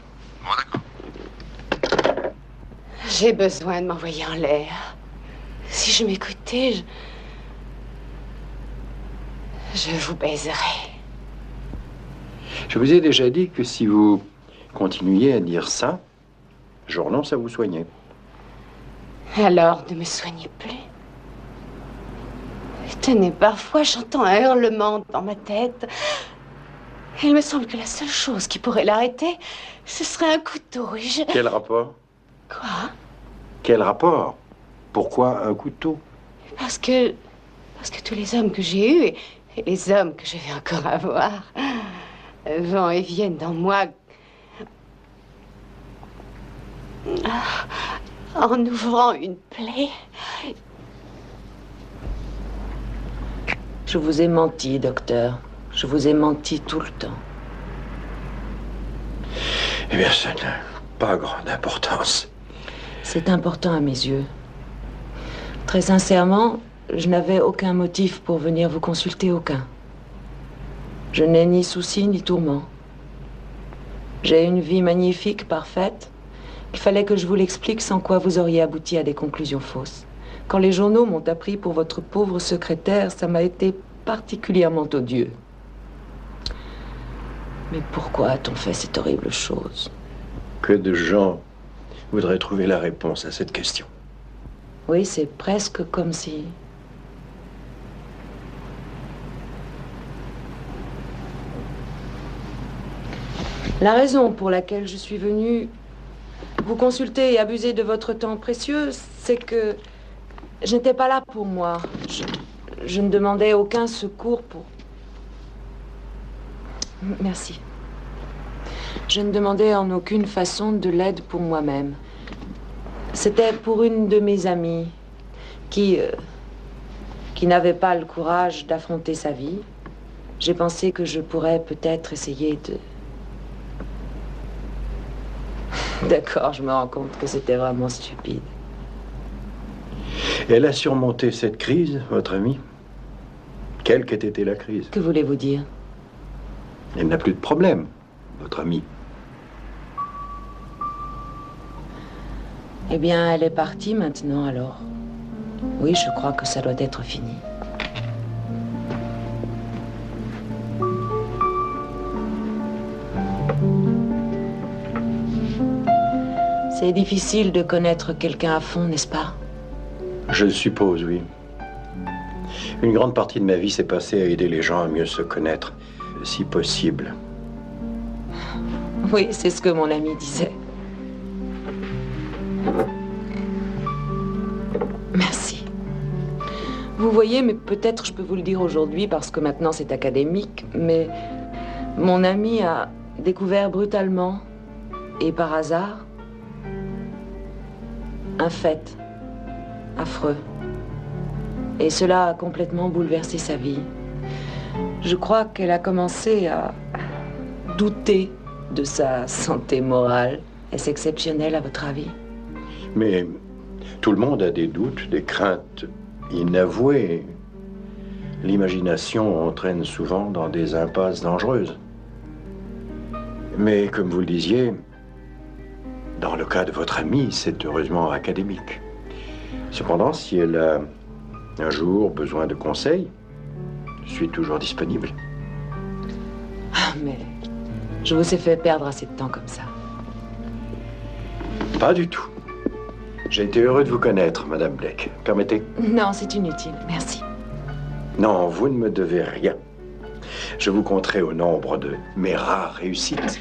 Bon, d'accord. J'ai besoin de m'envoyer en l'air. Si je m'écoutais, je vous baiserais. Je vous ai déjà dit que si vous continuiez à dire ça, je renonce à vous soigner. Alors, ne me soignez plus. Tenez, parfois j'entends un hurlement dans ma tête. Il me semble que la seule chose qui pourrait l'arrêter, ce serait un couteau. Et je... Quel rapport? Quoi? Quel rapport? Pourquoi un couteau? Parce que tous les hommes que j'ai eus et les hommes que je vais encore avoir vont et viennent dans moi en ouvrant une plaie. Je vous ai menti, docteur. Je vous ai menti tout le temps. Eh bien, ça n'a pas grande importance. C'est important à mes yeux. Très sincèrement, je n'avais aucun motif pour venir vous consulter, aucun. Je n'ai ni soucis ni tourments. J'ai une vie magnifique, parfaite. Il fallait que je vous l'explique, sans quoi vous auriez abouti à des conclusions fausses. Quand les journaux m'ont appris pour votre pauvre secrétaire, ça m'a été particulièrement odieux. Mais pourquoi a-t-on fait cette horrible chose? Que de gens voudraient trouver la réponse à cette question. Oui, c'est presque comme si... La raison pour laquelle je suis venue vous consulter et abuser de votre temps précieux, c'est que je n'étais pas là pour moi. Je ne demandais aucun secours pour... Merci. Je ne demandais en aucune façon de l'aide pour moi-même. C'était pour une de mes amies qui n'avait pas le courage d'affronter sa vie. J'ai pensé que je pourrais peut-être essayer de... D'accord, je me rends compte que c'était vraiment stupide. Elle a surmonté cette crise, votre amie? Quelle qu'ait été la crise? Que voulez-vous dire? Elle n'a plus de problème, votre amie. Eh bien, elle est partie maintenant, alors. Oui, je crois que ça doit être fini. C'est difficile de connaître quelqu'un à fond, n'est-ce pas? Je le suppose, oui. Une grande partie de ma vie s'est passée à aider les gens à mieux se connaître, si possible. Oui, c'est ce que mon ami disait. Merci. Vous voyez, mais peut-être je peux vous le dire aujourd'hui parce que maintenant c'est académique, mais mon ami a découvert brutalement et par hasard un fait affreux. Et cela a complètement bouleversé sa vie. Je crois qu'elle a commencé à douter de sa santé morale. Est-ce exceptionnel à votre avis? Mais tout le monde a des doutes, des craintes inavouées. L'imagination entraîne souvent dans des impasses dangereuses. Mais comme vous le disiez, dans le cas de votre amie, c'est heureusement académique. Cependant, si elle a un jour besoin de conseils, je suis toujours disponible. Ah, mais je vous ai fait perdre assez de temps comme ça. Pas du tout. J'ai été heureux de vous connaître, Madame Blake. Permettez? Non, c'est inutile. Merci. Non, vous ne me devez rien. Je vous compterai au nombre de mes rares réussites.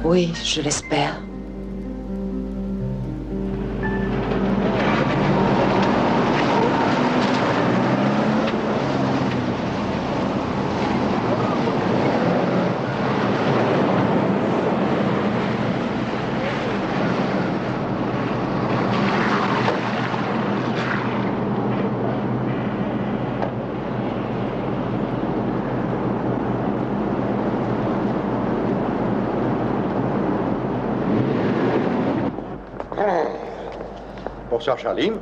Oui, je l'espère. bonsoir, Charlie.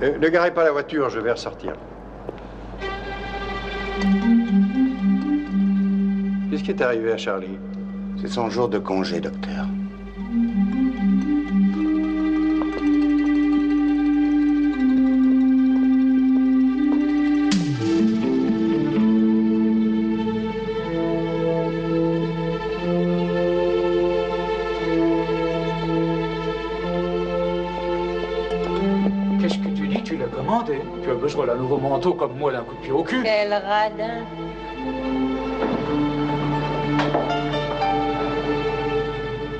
Ne garez pas la voiture, je vais ressortir. Qu'est-ce qui est arrivé à Charlie? C'est son jour de congé, docteur. Qu'est-ce que tu dis? Tu l'as commandé. Tu as besoin d'un nouveau manteau comme moi d'un coup de pied au cul. Quel radin.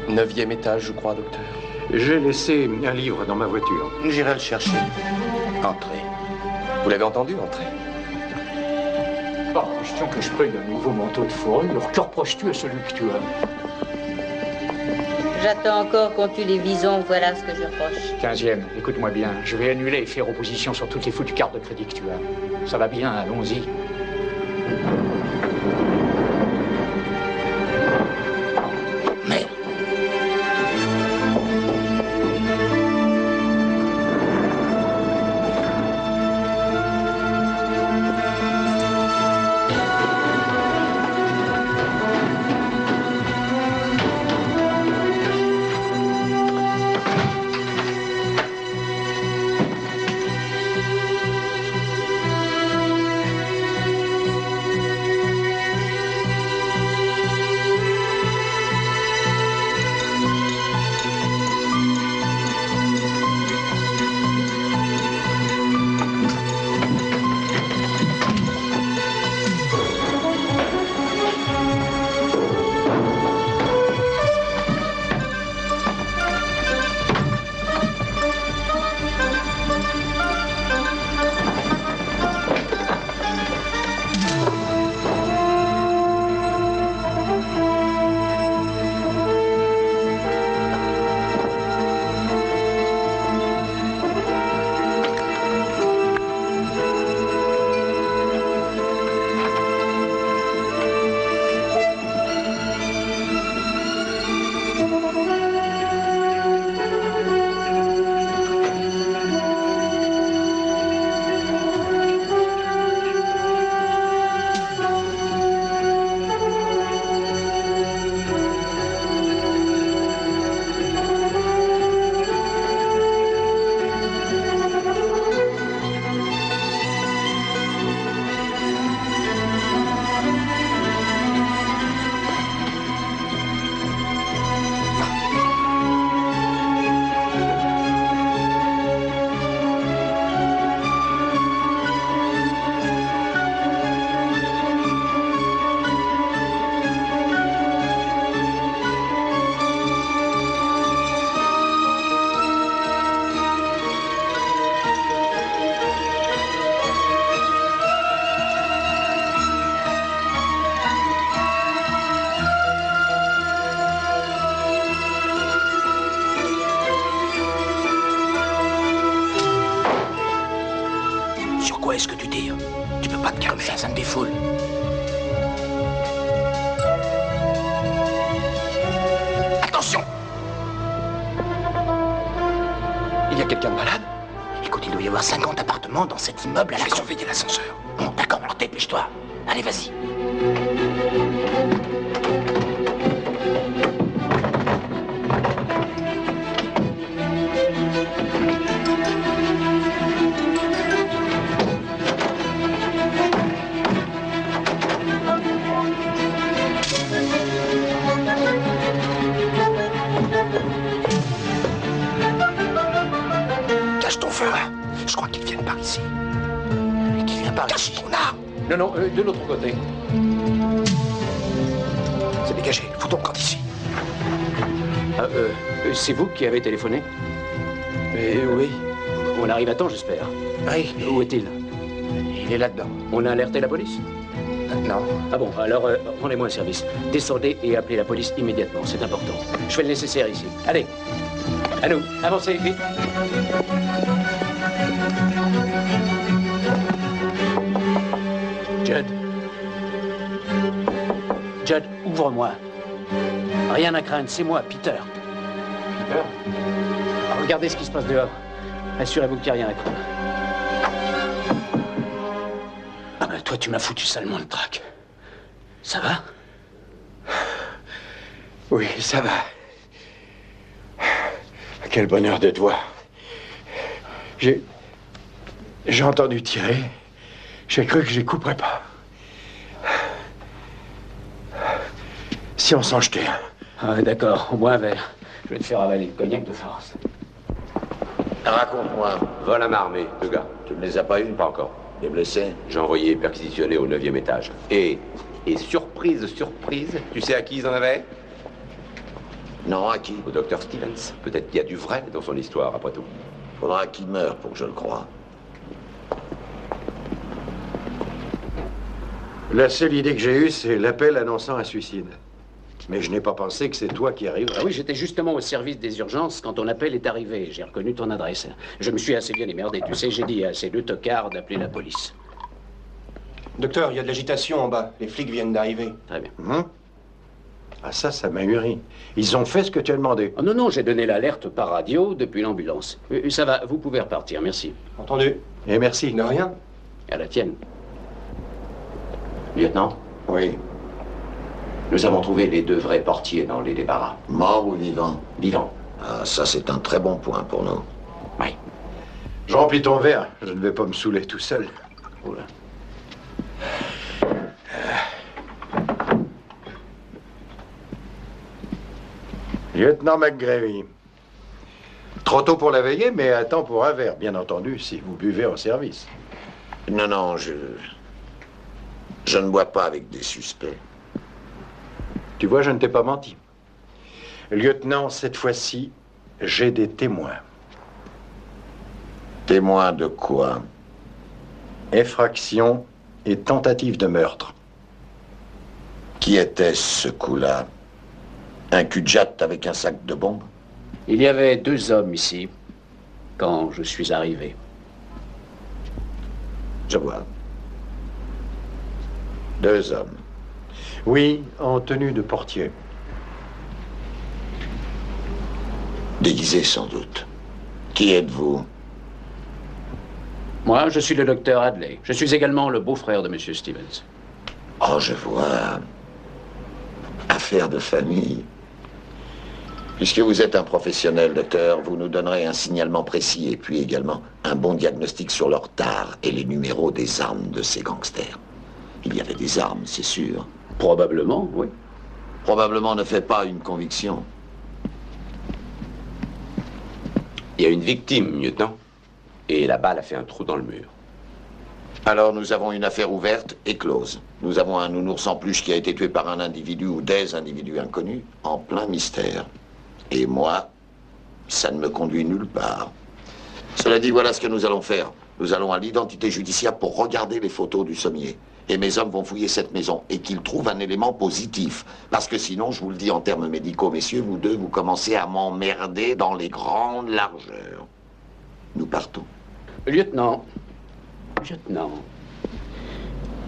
Neuvième étage, je crois, docteur. J'ai laissé un livre dans ma voiture. J'irai le chercher. Entrez. Vous l'avez entendu, entrez. Pas question que je prenne un nouveau manteau de fourrure. Que reproches-tu à celui que tu as? J'attends encore qu'on tue les visons, voilà ce que je reproche. 15e, écoute-moi bien. Je vais annuler et faire opposition sur toutes les foutues cartes de crédit que tu as. Ça va bien, allons-y. Est-ce que tu tires? Tu peux pas te calmer. Ça me défoule. Attention! Il y a quelqu'un de malade? Écoute, il doit y avoir 50 appartements dans cet immeuble à la con. Surveiller l'ascenseur. Bon, d'accord, alors dépêche-toi. Allez, vas-y. Je crois qu'ils viennent par ici. Qui vient par ici? Cache ton arme! Non, non, de l'autre côté. C'est dégagé. Faut donc quand ici. C'est vous qui avez téléphoné? Oui. On arrive à temps, j'espère. Oui. Où est-il? Il est là-dedans. On a alerté la police? Non. Ah bon, alors rendez-moi un service. Descendez et appelez la police immédiatement, c'est important. Je fais le nécessaire ici. Allez, à nous, avancez, vite. Judd. Judd, ouvre-moi. Rien à craindre, c'est moi, Peter. Peter? Regardez ce qui se passe dehors. Assurez-vous qu'il n'y a rien à craindre. Ah ben toi, tu m'as foutu salement le trac. Ça va? Oui, ça va. Quel bonheur de te voir. J'ai entendu tirer. J'ai cru que je les couperais pas. Si on s'en jetait un. Ah, d'accord, au moins un verre. Je vais te faire avaler le cognac de force. Raconte-moi. Vol à main armée, 2 gars. Tu ne les as pas eus? Pas encore. Des blessés? J'ai envoyé perquisitionner au 9e étage. Et surprise, surprise, tu sais à qui ils en avaient? Non, à qui? Au docteur Stevens. Peut-être qu'il y a du vrai dans son histoire, après tout. Faudra qu'il meure pour que je le croie. La seule idée que j'ai eue, c'est l'appel annonçant un suicide. Mais je n'ai pas pensé que c'est toi qui arrives. Ah oui, j'étais justement au service des urgences quand ton appel est arrivé. J'ai reconnu ton adresse. Je me suis assez bien émerdé, tu sais. J'ai dit à ces 2 tocards d'appeler la police. Docteur, il y a de l'agitation en bas. Les flics viennent d'arriver. Très bien. Ah ça m'a ahuri. Ils ont fait ce que tu as demandé. Oh, non, non, j'ai donné l'alerte par radio depuis l'ambulance. Ça va, vous pouvez repartir, merci. Entendu. Et merci. De rien. À la tienne. Lieutenant? Oui. Nous avons trouvé les 2 vrais portiers dans les débarras. Morts ou vivants? Vivants. Ah, ça c'est un très bon point pour nous. Oui. Je remplis ton verre. Je ne vais pas me saouler tout seul. Oula. Lieutenant McGravy. Trop tôt pour la veillée, mais à temps pour un verre, bien entendu, si vous buvez en service. Non, non, je ne bois pas avec des suspects. Tu vois, je ne t'ai pas menti. Lieutenant, cette fois-ci, j'ai des témoins. Témoins de quoi? Effraction et tentative de meurtre. Qui était-ce, ce coup-là? Un cul-de-jatte avec un sac de bombes? Il y avait 2 hommes ici quand je suis arrivé. Je vois. 2 hommes. Oui, en tenue de portier. Déguisés sans doute. Qui êtes-vous? Moi, je suis le docteur Hadley. Je suis également le beau-frère de M. Stevens. Oh, je vois. Affaire de famille. Puisque vous êtes un professionnel, docteur, vous nous donnerez un signalement précis et puis également un bon diagnostic sur leur tare et les numéros des armes de ces gangsters. Il y avait des armes, c'est sûr. Probablement, oui. Probablement ne fait pas une conviction. Il y a une victime, lieutenant. Et la balle a fait un trou dans le mur. Alors nous avons une affaire ouverte et close. Nous avons un nounours en peluche qui a été tué par un individu ou des individus inconnus en plein mystère. Et moi, ça ne me conduit nulle part. Cela dit, voilà ce que nous allons faire. Nous allons à l'identité judiciaire pour regarder les photos du sommier. Et mes hommes vont fouiller cette maison et qu'ils trouvent un élément positif. Parce que sinon, je vous le dis en termes médicaux, messieurs, vous 2, vous commencez à m'emmerder dans les grandes largeurs. Nous partons. Lieutenant,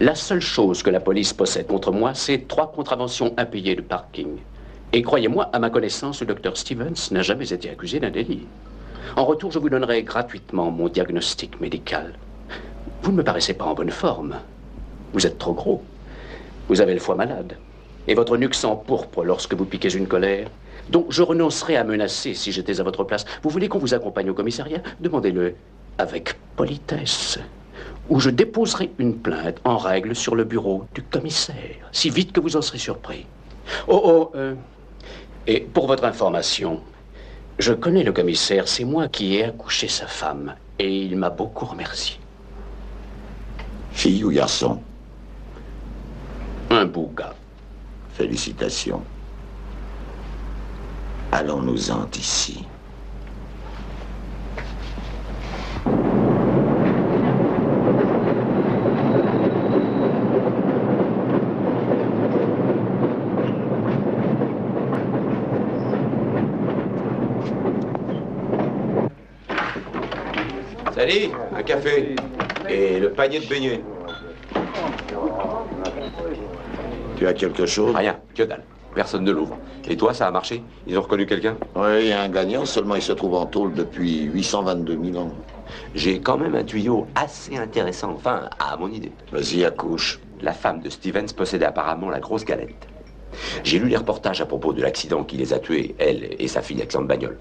la seule chose que la police possède contre moi, c'est 3 contraventions impayées de parking. Et croyez-moi, à ma connaissance, le docteur Stevens n'a jamais été accusé d'un délit. En retour, je vous donnerai gratuitement mon diagnostic médical. Vous ne me paraissez pas en bonne forme. Vous êtes trop gros. Vous avez le foie malade. Et votre nuque s'empourpre lorsque vous piquez une colère. Donc je renoncerais à menacer si j'étais à votre place. Vous voulez qu'on vous accompagne au commissariat? Demandez-le avec politesse. Ou je déposerai une plainte en règle sur le bureau du commissaire, si vite que vous en serez surpris. Et pour votre information, je connais le commissaire, c'est moi qui ai accouché sa femme, et il m'a beaucoup remercié. Fille ou garçon? Un beau gars. Félicitations. Allons-nous-en d'ici. Salut, un café. Et le panier de beignets. Tu as quelque chose? Rien, que dalle. Personne ne l'ouvre. Et toi, ça a marché? Ils ont reconnu quelqu'un? Oui, il y a un gagnant, seulement il se trouve en tôle depuis 822 000 ans. J'ai quand même un tuyau assez intéressant, enfin, à mon idée. Vas-y, accouche. La femme de Stevens possédait apparemment la grosse galette. J'ai lu les reportages à propos de l'accident qui les a tués, elle et sa fille, accident de bagnole.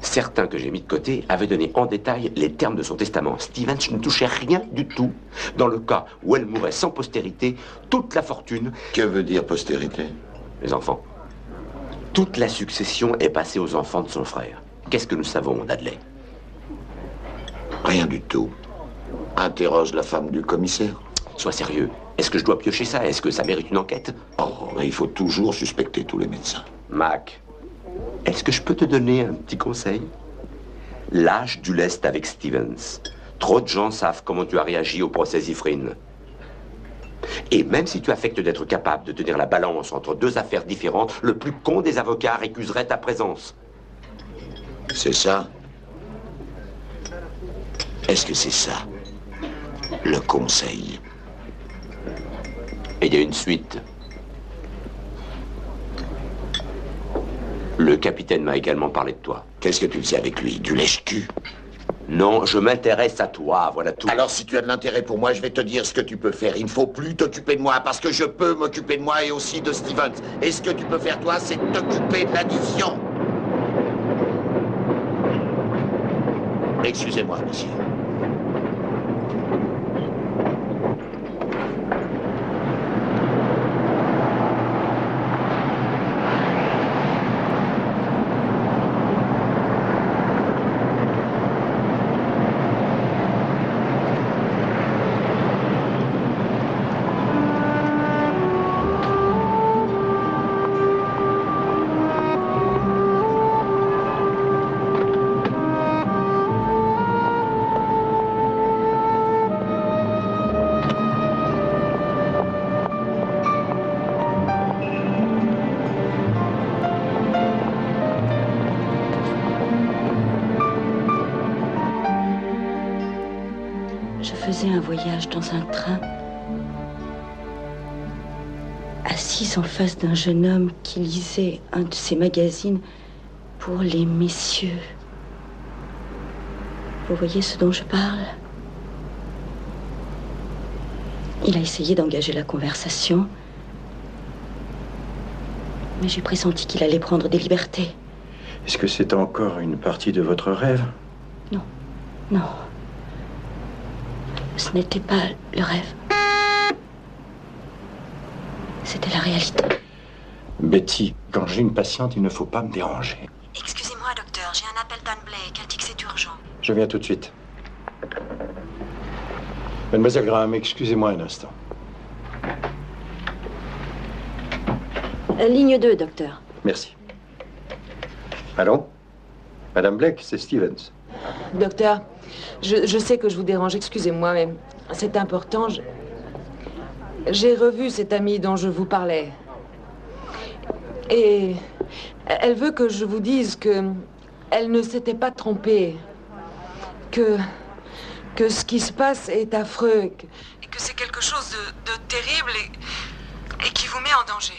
Certains que j'ai mis de côté avaient donné en détail les termes de son testament. Stevens ne touchait rien du tout. Dans le cas où elle mourait sans postérité, toute la fortune... Que veut dire postérité? Les enfants. Toute la succession est passée aux enfants de son frère. Qu'est-ce que nous savons, Dudley? Rien du tout. Interroge la femme du commissaire. Sois sérieux. Est-ce que je dois piocher ça? Est-ce que ça mérite une enquête? Oh, mais il faut toujours suspecter tous les médecins. Mac, est-ce que je peux te donner un petit conseil? Lâche du lest avec Stevens. Trop de gens savent comment tu as réagi au procès Zifrine. Et même si tu affectes d'être capable de tenir la balance entre deux affaires différentes, le plus con des avocats récuserait ta présence. C'est ça? Est-ce que c'est ça, le conseil? Et il y a une suite. Le capitaine m'a également parlé de toi. Qu'est-ce que tu faisais avec lui? Du lèche-cul? Non, je m'intéresse à toi, voilà tout. Alors si tu as de l'intérêt pour moi, je vais te dire ce que tu peux faire. Il ne faut plus t'occuper de moi, parce que je peux m'occuper de moi et aussi de Stevens. Et ce que tu peux faire, toi, c'est t'occuper de l'addition. Excusez-moi, monsieur. Un voyage dans un train, assise en face d'un jeune homme qui lisait un de ces magazines pour les messieurs. Vous voyez ce dont je parle? Il a essayé d'engager la conversation, mais j'ai pressenti qu'il allait prendre des libertés. Est-ce que c'est encore une partie de votre rêve? Non, non. Ce n'était pas le rêve. C'était la réalité. Betty, quand j'ai une patiente, il ne faut pas me déranger. Excusez-moi, docteur, j'ai un appel d'Anne Blake. Elle dit que c'est urgent. Je viens tout de suite. Mademoiselle Graham, excusez-moi un instant. Ligne 2, docteur. Merci. Allô? Madame Blake, c'est Stevens. Docteur, je sais que je vous dérange, excusez-moi, mais c'est important. J'ai revu cette amie dont je vous parlais. Et elle veut que je vous dise que elle ne s'était pas trompée. Que ce qui se passe est affreux. Et que c'est quelque chose de terrible et qui vous met en danger.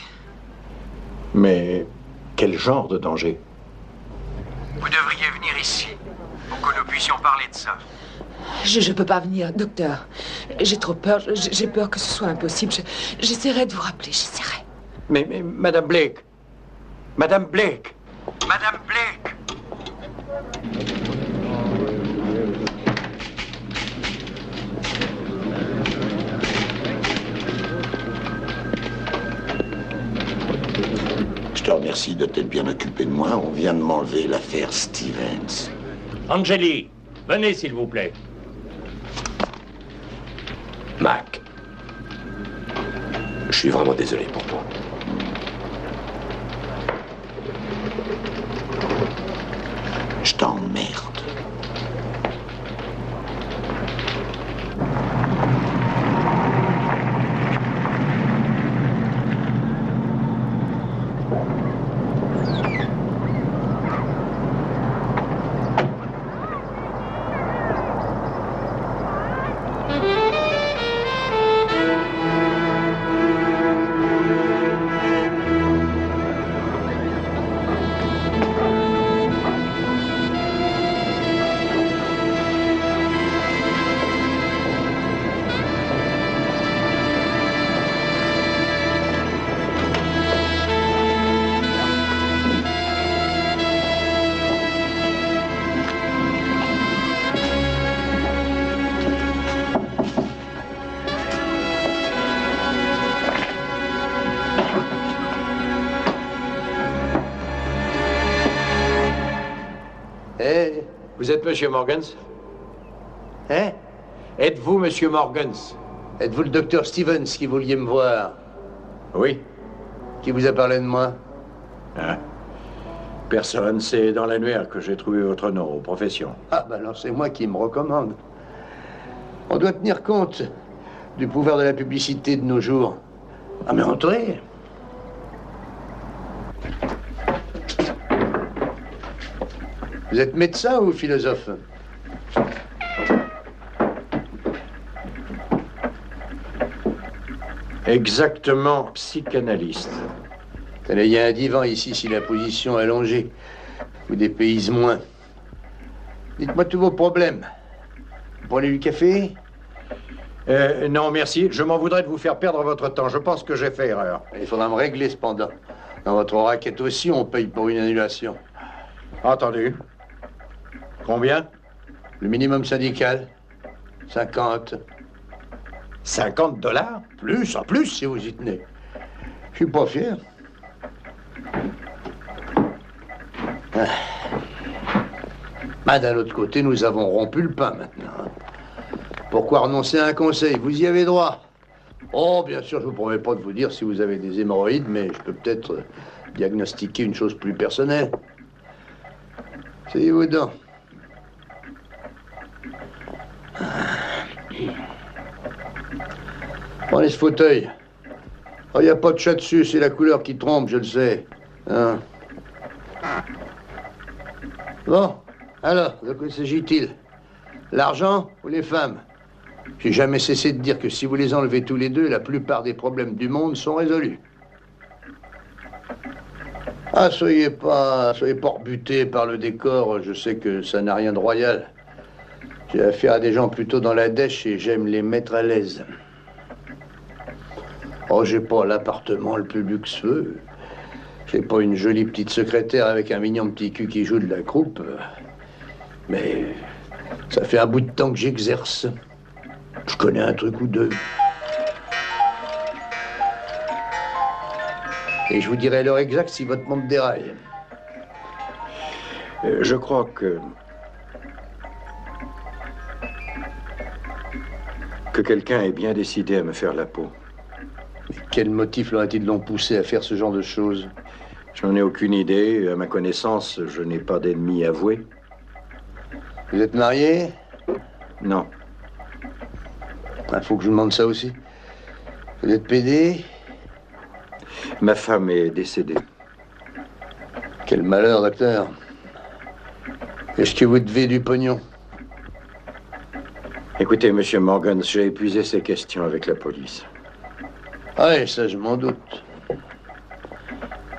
Mais quel genre de danger? Vous devriez venir ici, pour que nous puissions parler de ça. Je peux pas venir, docteur. J'ai trop peur. J'ai peur que ce soit impossible. J'essaierai de vous rappeler, j'essaierai. Mais Madame Blake. Madame Blake. Madame Blake. Je te remercie de t'être bien occupé de moi. On vient de m'enlever l'affaire Stevens. Angeli, venez s'il vous plaît. Mac, je suis vraiment désolé pour toi. Je t'emmerde. Eh, vous êtes Monsieur Morgans? Hein? Êtes-vous Monsieur Morgans? Êtes-vous le docteur Stevens qui vouliez me voir? Oui. Qui vous a parlé de moi? Hein? Personne, c'est dans l'annuaire que j'ai trouvé votre nom aux professions. Ah, ben alors c'est moi qui me recommande. On doit tenir compte du pouvoir de la publicité de nos jours. Ah, mais entrez. Vous êtes médecin ou philosophe? Exactement, psychanalyste. Tenez, il y a un divan ici si la position est allongée. Vous dépayse moins. Dites-moi tous vos problèmes. Vous prenez du café? Non, merci. Je m'en voudrais de vous faire perdre votre temps. Je pense que j'ai fait erreur. Il faudra me régler cependant. Dans votre raquette aussi, on paye pour une annulation. Entendu. Combien? Le minimum syndical. 50. 50 $? Plus, en plus, si vous y tenez. Je suis pas fier. Ah, d'un autre côté, nous avons rompu le pain maintenant. Pourquoi renoncer à un conseil? Vous y avez droit. Oh, bien sûr, je vous promets pas de vous dire si vous avez des hémorroïdes, mais je peux peut-être diagnostiquer une chose plus personnelle. Asseyez-vous donc. Prenez ce fauteuil. Oh, il n'y a pas de chat dessus, c'est la couleur qui trompe, je le sais. Hein? Bon, alors, de quoi s'agit-il? L'argent ou les femmes? J'ai jamais cessé de dire que si vous les enlevez tous les deux, la plupart des problèmes du monde sont résolus. Ah, soyez pas rebutés par le décor, je sais que ça n'a rien de royal. J'ai affaire à des gens plutôt dans la dèche et j'aime les mettre à l'aise. Oh, j'ai pas l'appartement le plus luxueux. J'ai pas une jolie petite secrétaire avec un mignon petit cul qui joue de la croupe. Mais ça fait un bout de temps que j'exerce. Je connais un truc ou deux. Et je vous dirai l'heure exacte si votre montre déraille. Je crois que quelqu'un est bien décidé à me faire la peau. Mais quel motif l'aurait-il donc poussé à faire ce genre de choses? J'en ai aucune idée. À ma connaissance, je n'ai pas d'ennemi avoué. Vous êtes marié? Non. Il faut que je vous demande ça aussi. Vous êtes pédé? Ma femme est décédée. Quel malheur, docteur. Est-ce que vous devez du pognon? Écoutez, monsieur Morgan, j'ai épuisé ces questions avec la police. Ah oui, ça, je m'en doute.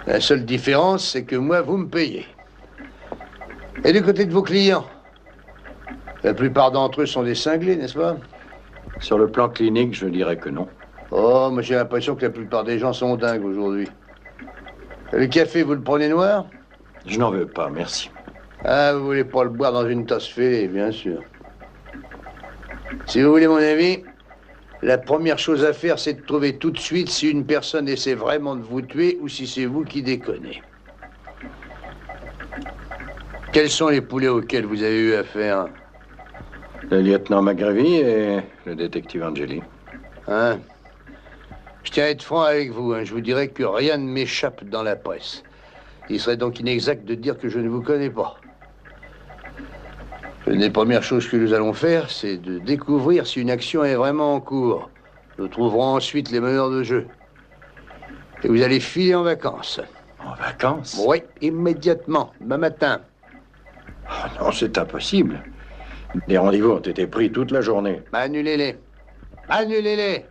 La seule différence, c'est que moi, vous me payez. Et du côté de vos clients? La plupart d'entre eux sont des cinglés, n'est-ce pas? Sur le plan clinique, je dirais que non. Oh, moi j'ai l'impression que la plupart des gens sont dingues aujourd'hui. Le café, vous le prenez noir? Je n'en veux pas, merci. Ah, vous voulez pas le boire dans une tasse fêlée, bien sûr. Si vous voulez mon avis, la première chose à faire, c'est de trouver tout de suite si une personne essaie vraiment de vous tuer ou si c'est vous qui déconnez. Quels sont les poulets auxquels vous avez eu affaire? Le lieutenant McGreevy et le détective Angeli. Hein? Je tiens à être franc avec vous, hein. Je vous dirais que rien ne m'échappe dans la presse. Il serait donc inexact de dire que je ne vous connais pas. L'une des premières choses que nous allons faire, c'est de découvrir si une action est vraiment en cours. Nous trouverons ensuite les meneurs de jeu. Et vous allez filer en vacances. En vacances? Oui, immédiatement, demain matin. Oh non, c'est impossible. Les rendez-vous ont été pris toute la journée. Annulez-les. Annulez-les.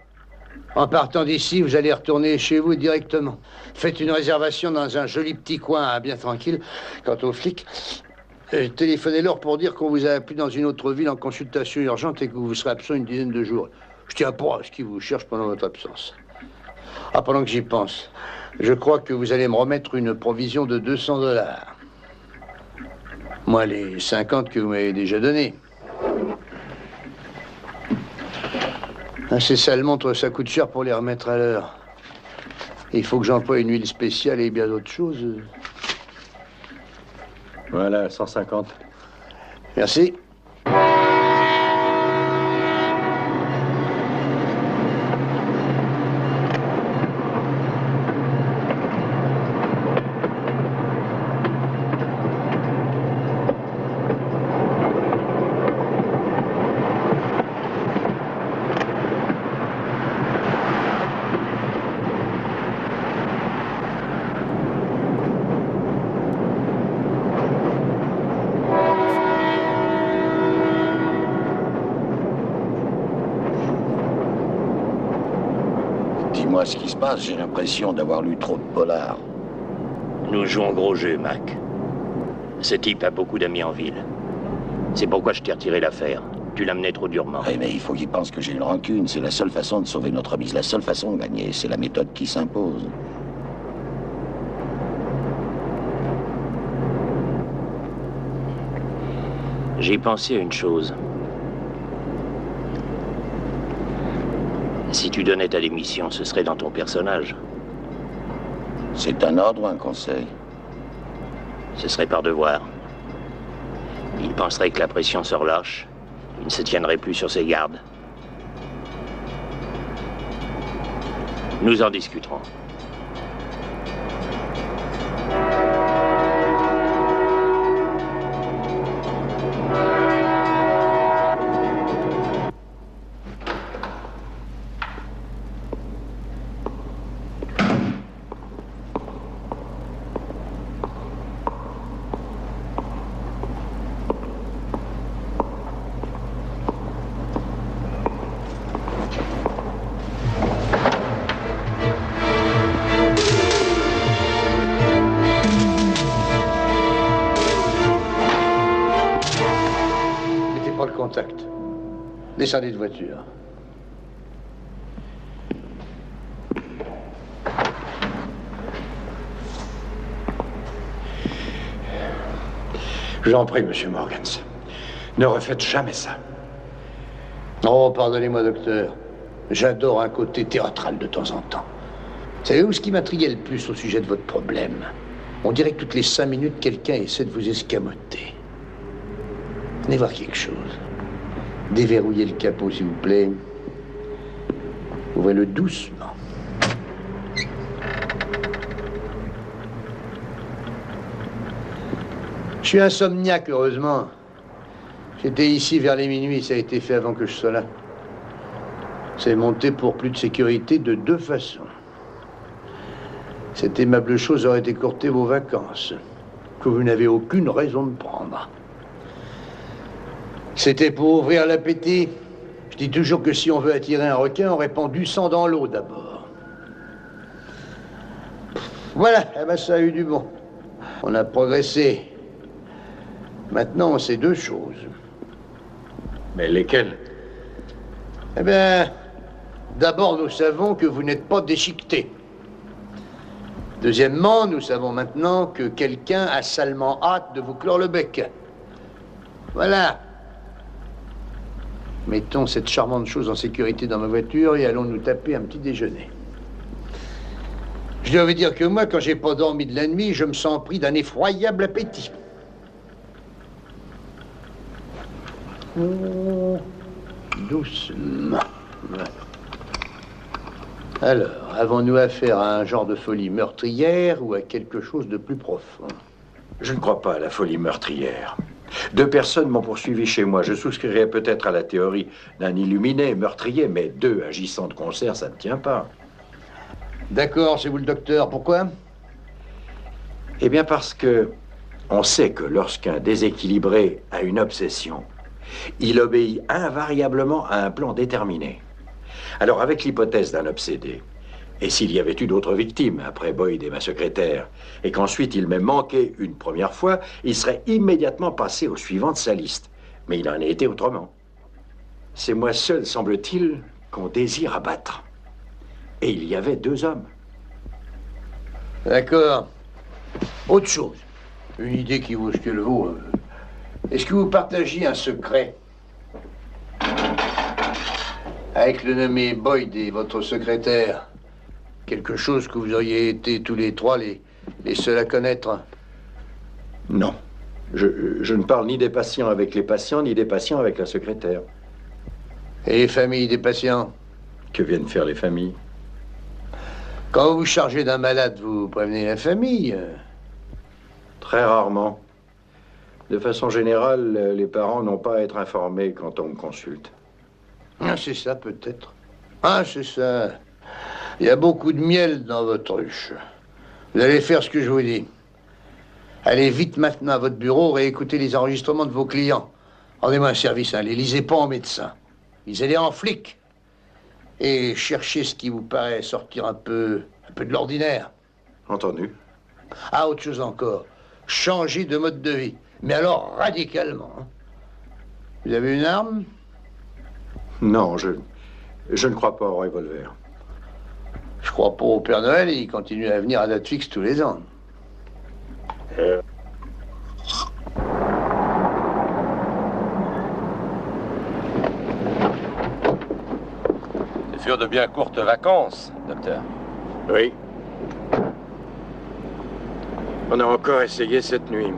En partant d'ici, vous allez retourner chez vous directement. Faites une réservation dans un joli petit coin, bien tranquille. Quant aux flics, téléphonez-leur pour dire qu'on vous a appelé dans une autre ville en consultation urgente et que vous serez absent une dizaine de jours. Je tiens pas à ce qu'ils vous cherchent pendant votre absence. Ah, pendant que j'y pense, je crois que vous allez me remettre une provision de 200 $. Moi, les 50 que vous m'avez déjà donnés. Ces sales montres, ça coûte cher pour les remettre à l'heure. Il faut que j'emploie une huile spéciale et bien d'autres choses. Voilà, 150. Merci. Dis-moi ce qui se passe, j'ai l'impression d'avoir lu trop de polars. Nous jouons gros jeu, Mac. Ce type a beaucoup d'amis en ville. C'est pourquoi je t'ai retiré l'affaire. Tu l'as mené trop durement. Oui, mais il faut qu'il pense que j'ai une rancune. C'est la seule façon de sauver notre ami. C'est la seule façon de gagner. C'est la méthode qui s'impose. J'ai pensé à une chose. Si tu donnais ta démission, ce serait dans ton personnage. C'est un ordre ou un conseil? Ce serait par devoir. Il penserait que la pression se relâche. Il ne se tiendrait plus sur ses gardes. Nous en discuterons. Descendez de voiture. Je vous en prie, monsieur Morgans. Ne refaites jamais ça. Oh, pardonnez-moi, docteur. J'adore un côté théâtral de temps en temps. Savez-vous ce qui m'intriguait le plus au sujet de votre problème? On dirait que toutes les 5 minutes, quelqu'un essaie de vous escamoter. Venez voir quelque chose. Déverrouillez le capot, s'il vous plaît. Ouvrez-le doucement. Je suis insomniaque, heureusement. J'étais ici vers les minuit, ça a été fait avant que je sois là. C'est monté pour plus de sécurité de 2 façons. Cette aimable chose aurait écourté vos vacances, que vous n'avez aucune raison de prendre. C'était pour ouvrir l'appétit. Je dis toujours que si on veut attirer un requin, on répand du sang dans l'eau d'abord. Voilà, eh ben, ça a eu du bon. On a progressé. Maintenant, on sait 2 choses. Mais lesquelles? Eh bien, d'abord, nous savons que vous n'êtes pas déchiqueté. Deuxièmement, nous savons maintenant que quelqu'un a salement hâte de vous clore le bec. Voilà. Mettons cette charmante chose en sécurité dans ma voiture et allons nous taper un petit déjeuner. Je dois vous dire que moi, quand j'ai pas dormi de la nuit, je me sens pris d'un effroyable appétit. Oh, doucement. Voilà. Alors, avons-nous affaire à un genre de folie meurtrière ou à quelque chose de plus profond? Je ne crois pas à la folie meurtrière. 2 personnes m'ont poursuivi chez moi. Je souscrirais peut-être à la théorie d'un illuminé meurtrier, mais 2 agissant de concert, ça ne tient pas. D'accord, c'est vous le docteur. Pourquoi? Eh bien parce que on sait que lorsqu'un déséquilibré a une obsession, il obéit invariablement à un plan déterminé. Alors avec l'hypothèse d'un obsédé, et s'il y avait eu d'autres victimes après Boyd et ma secrétaire, et qu'ensuite il m'ait manqué une première fois, il serait immédiatement passé au suivant de sa liste. Mais il en a été autrement. C'est moi seul, semble-t-il, qu'on désire abattre. Et il y avait 2 hommes. D'accord. Autre chose. Une idée qui vaut ce qu'elle vaut. Est-ce que vous partagiez un secret avec le nommé Boyd et votre secrétaire? Quelque chose que vous auriez été tous les 3 les seuls à connaître? Non. Je ne parle ni des patients avec les patients, ni des patients avec la secrétaire. Et les familles des patients? Que viennent faire les familles? Quand vous vous chargez d'un malade, vous prévenez la famille? Très rarement. De façon générale, les parents n'ont pas à être informés quand on me consulte. Ah, c'est ça, peut-être. Ah, c'est ça. Il y a beaucoup de miel dans votre ruche. Vous allez faire ce que je vous dis. Allez vite maintenant à votre bureau, réécoutez les enregistrements de vos clients. Rendez-moi un service, hein. Les lisez pas en médecin. Lisez-les en flic. Et cherchez ce qui vous paraît sortir un peu de l'ordinaire. Entendu. Ah, autre chose encore. Changez de mode de vie. Mais alors, radicalement. Hein. Vous avez une arme? Non, je ne crois pas au revolver. Je crois pas au Père Noël, il continue à venir à date fixe tous les ans. Ce furent de bien courtes vacances, docteur. Oui. On a encore essayé cette nuit.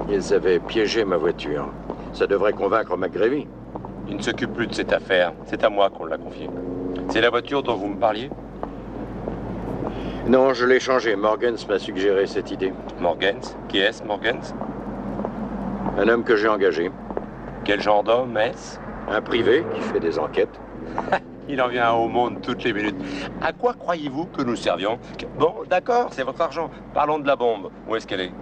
Ils avaient piégé ma voiture. Ça devrait convaincre McGreevy. Il ne s'occupe plus de cette affaire. C'est à moi qu'on l'a confiée. C'est la voiture dont vous me parliez? Non, je l'ai changée. Morgans m'a suggéré cette idée. Morgans? Qui est-ce, Morgans? Un homme que j'ai engagé. Quel genre d'homme est-ce? Un privé qui fait des enquêtes. Il en vient au monde toutes les minutes. À quoi croyez-vous que nous servions? Bon, d'accord, c'est votre argent. Parlons de la bombe. Où est-ce qu'elle est?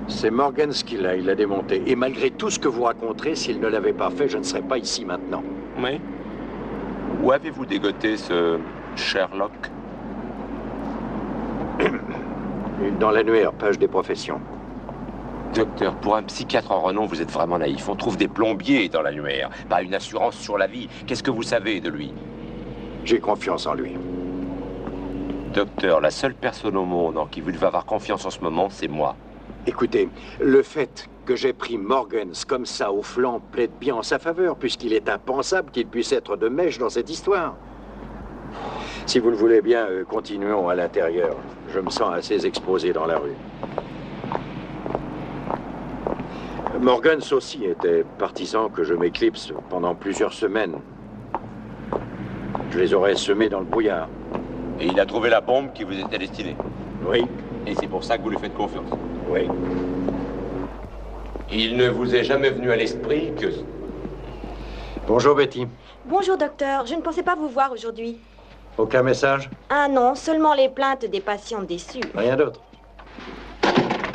C'est Morgans qui l'a, il l'a démonté. Et malgré tout ce que vous raconterez, s'il ne l'avait pas fait, je ne serais pas ici maintenant. Oui. Où avez-vous dégoté ce Sherlock? Dans l'annuaire, page des professions. Docteur, pour un psychiatre en renom, vous êtes vraiment naïf. On trouve des plombiers dans l'annuaire, pas une assurance sur la vie. Qu'est-ce que vous savez de lui? J'ai confiance en lui. Docteur, la seule personne au monde en qui vous devez avoir confiance en ce moment, c'est moi. Écoutez, le fait que j'ai pris Morgans comme ça au flanc plaide bien en sa faveur, puisqu'il est impensable qu'il puisse être de mèche dans cette histoire. Si vous le voulez bien, continuons à l'intérieur. Je me sens assez exposé dans la rue. Morgans aussi était partisan que je m'éclipse pendant plusieurs semaines. Je les aurais semés dans le brouillard. Et il a trouvé la bombe qui vous était destinée? Oui. Et c'est pour ça que vous lui faites confiance? Oui. Il ne vous est jamais venu à l'esprit que... Bonjour, Betty. Bonjour, docteur. Je ne pensais pas vous voir aujourd'hui. Aucun message? Ah non, seulement les plaintes des patients déçus. Rien d'autre?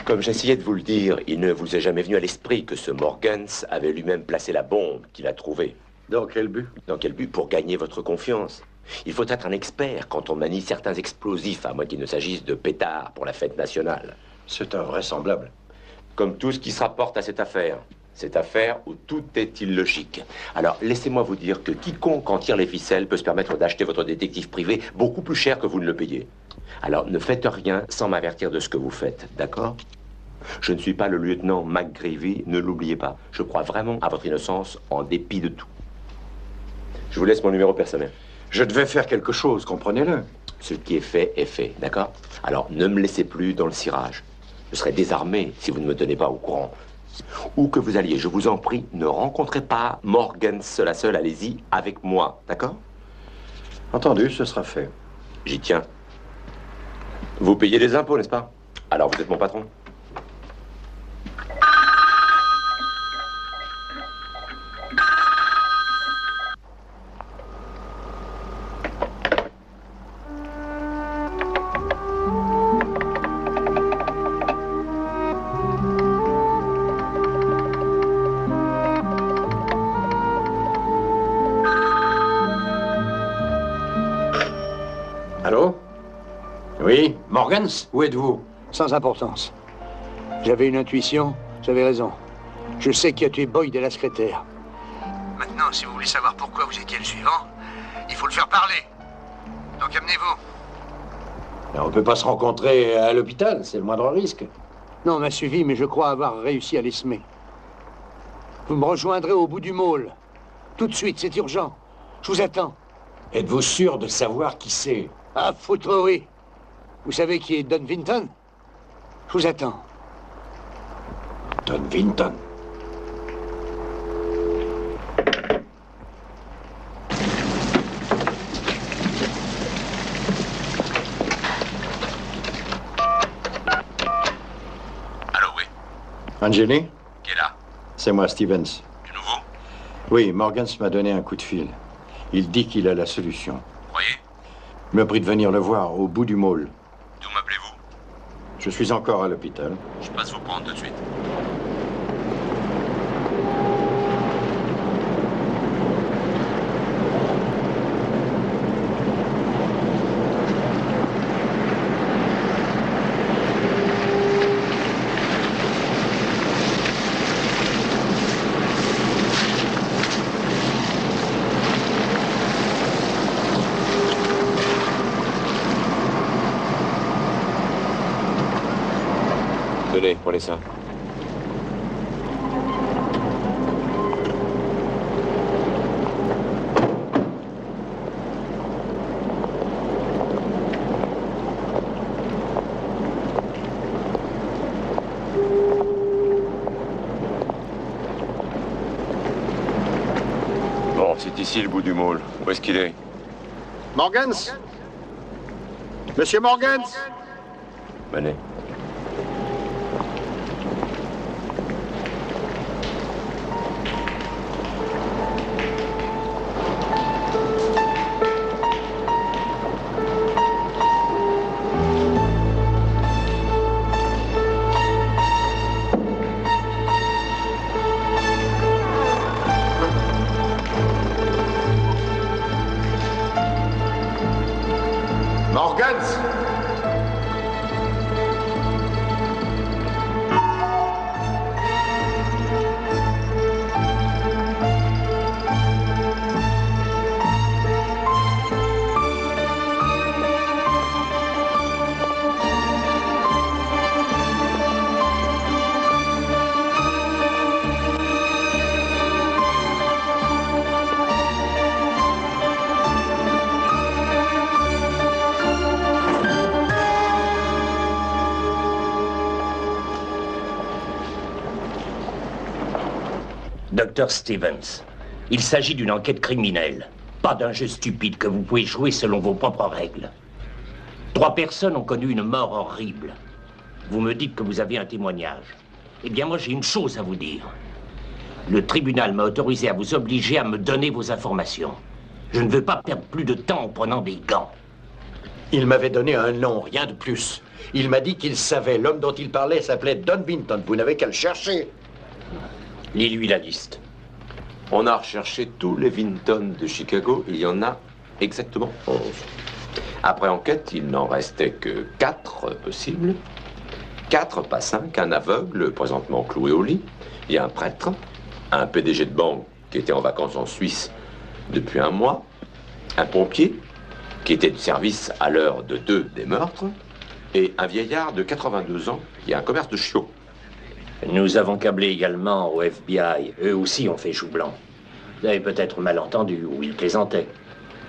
Comme j'essayais de vous le dire, il ne vous est jamais venu à l'esprit que ce Morgans avait lui-même placé la bombe qu'il a trouvée. Dans quel but? Dans quel but? Pour gagner votre confiance. Il faut être un expert quand on manie certains explosifs, à moins qu'il ne s'agisse de pétards pour la fête nationale. C'est invraisemblable. Comme tout ce qui se rapporte à cette affaire. Cette affaire où tout est illogique. Alors, laissez-moi vous dire que quiconque en tire les ficelles peut se permettre d'acheter votre détective privé beaucoup plus cher que vous ne le payez. Alors, ne faites rien sans m'avertir de ce que vous faites, d'accord? Je ne suis pas le lieutenant McGreevy, ne l'oubliez pas. Je crois vraiment à votre innocence en dépit de tout. Je vous laisse mon numéro personnel. Je devais faire quelque chose, comprenez-le. Ce qui est fait, d'accord? Alors, ne me laissez plus dans le cirage. Je serai désarmé si vous ne me tenez pas au courant. Où que vous alliez, je vous en prie, ne rencontrez pas Morgans seul à seul, allez-y avec moi, d'accord? Entendu, ce sera fait. J'y tiens. Vous payez les impôts, n'est-ce pas? Alors vous êtes mon patron. Allô? Oui, Morgans, où êtes-vous? Sans importance. J'avais une intuition, j'avais raison. Je sais qui a tué Boyd et la secrétaire. Maintenant, si vous voulez savoir pourquoi vous étiez le suivant, il faut le faire parler. Donc amenez-vous. On ne peut pas se rencontrer à l'hôpital, c'est le moindre risque. Non, on m'a suivi, mais je crois avoir réussi à les semer. Vous me rejoindrez au bout du môle. Tout de suite, c'est urgent. Je vous attends. Êtes-vous sûr de savoir qui c'est? Ah, foutre, oui. Vous savez qui est Don Vinton? Je vous attends. Don Vinton. Allô, oui. Angeli? Qui est là? C'est moi, Stevens. Du nouveau? Oui, Morgans m'a donné un coup de fil. Il dit qu'il a la solution. Vous croyez? Il m'a pris de venir le voir au bout du môle. D'où m'appelez-vous? Je suis encore à l'hôpital. Je passe vous prendre tout de suite. Tenez, prenez ça. Bon, c'est ici le bout du môle. Où est-ce qu'il est? Morgans? Monsieur Morgans? Venez. Morgans? Dr Stevens, il s'agit d'une enquête criminelle, pas d'un jeu stupide que vous pouvez jouer selon vos propres règles. 3 personnes ont connu une mort horrible. Vous me dites que vous avez un témoignage. Eh bien, moi, j'ai une chose à vous dire. Le tribunal m'a autorisé à vous obliger à me donner vos informations. Je ne veux pas perdre plus de temps en prenant des gants. Il m'avait donné un nom, rien de plus. Il m'a dit qu'il savait. L'homme dont il parlait s'appelait Don Vinton. Vous n'avez qu'à le chercher. Lis-lui la liste. On a recherché tous les Vinton de Chicago. Il y en a exactement 11. Après enquête, il n'en restait que 4 possibles. 4, pas 5. Un aveugle, présentement cloué au lit. Il y a un prêtre, un PDG de banque qui était en vacances en Suisse depuis 1 mois, un pompier qui était de service à l'heure de 2 des meurtres, et un vieillard de 82 ans qui a un commerce de chiots. Nous avons câblé également au FBI. Eux aussi ont fait chou blanc. Vous avez peut-être mal entendu, ou ils plaisantaient.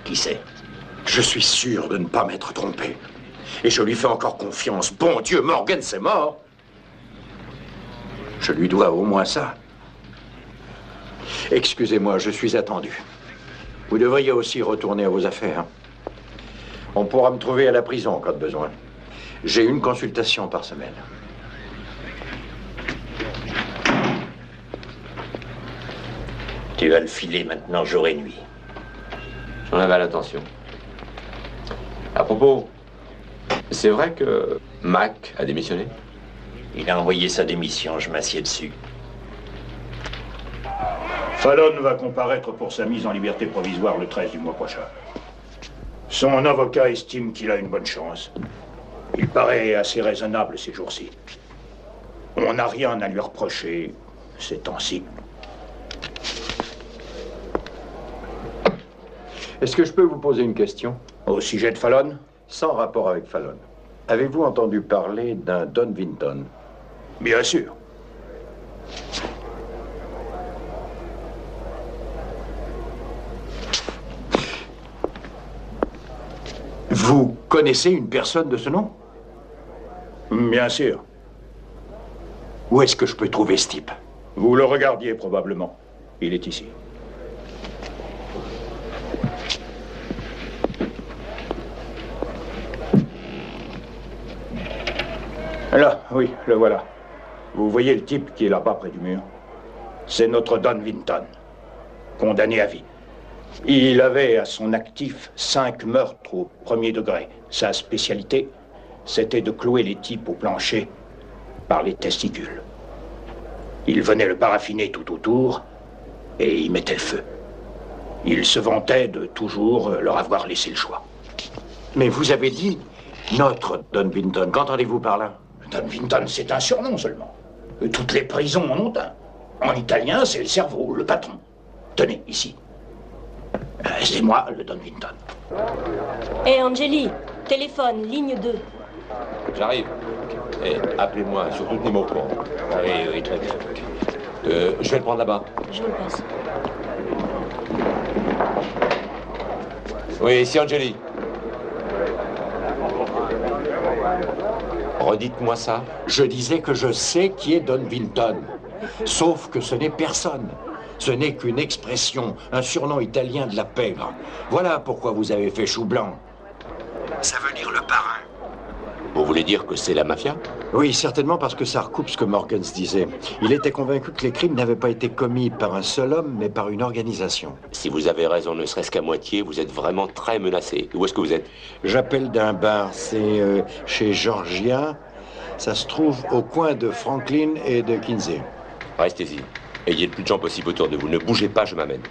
Qui sait? Je suis sûr de ne pas m'être trompé. Et je lui fais encore confiance. Bon Dieu, Morgan, c'est mort. Je lui dois au moins ça. Excusez-moi, je suis attendu. Vous devriez aussi retourner à vos affaires. On pourra me trouver à la prison en cas de besoin. J'ai une consultation par semaine. Tu vas le filer maintenant jour et nuit. J'en avais l'intention. À propos, c'est vrai que Mac a démissionné? Il a envoyé sa démission, je m'assieds dessus. Fallon va comparaître pour sa mise en liberté provisoire le 13 du mois prochain. Son avocat estime qu'il a une bonne chance. Il paraît assez raisonnable ces jours-ci. On n'a rien à lui reprocher ces temps-ci. Est-ce que je peux vous poser une question? Au sujet de Fallon? Sans rapport avec Fallon. Avez-vous entendu parler d'un Don Vinton? Bien sûr. Vous connaissez une personne de ce nom? Bien sûr. Où est-ce que je peux trouver ce type? Vous le regardiez probablement. Il est ici. Là, oui, le voilà. Vous voyez le type qui est là-bas près du mur? C'est notre Don Vinton, condamné à vie. Il avait à son actif 5 meurtres au premier degré. Sa spécialité, c'était de clouer les types au plancher par les testicules. Il venait le paraffiner tout autour et y mettait le feu. Il se vantait de toujours leur avoir laissé le choix. Mais vous avez dit notre Don Vinton. Qu'entendez-vous par là? Don Vinton, c'est un surnom seulement. Toutes les prisons en ont un. En italien, c'est le cerveau, le patron. Tenez, ici. C'est moi, le Don Vinton. Hé, Angeli, téléphone, ligne 2. J'arrive. Et appelez-moi, surtout tenez-moi au courant. Oui, très bien. Je vais le prendre là-bas. Je vous le passe. Oui, ici Angeli. Redites-moi ça. Je disais que je sais qui est Don Vinton. Sauf que ce n'est personne. Ce n'est qu'une expression, un surnom italien de la pègre. Voilà pourquoi vous avez fait chou blanc. Ça veut dire le parrain. Vous voulez dire que c'est la mafia? Oui, certainement parce que ça recoupe ce que Morgans disait. Il était convaincu que les crimes n'avaient pas été commis par un seul homme, mais par une organisation. Si vous avez raison, ne serait-ce qu'à moitié, vous êtes vraiment très menacé. Où est-ce que vous êtes? J'appelle d'un bar, c'est chez Georgia. Ça se trouve au coin de Franklin et de Kinsey. Restez-y. Ayez le plus de gens possible autour de vous. Ne bougez pas, je m'amène.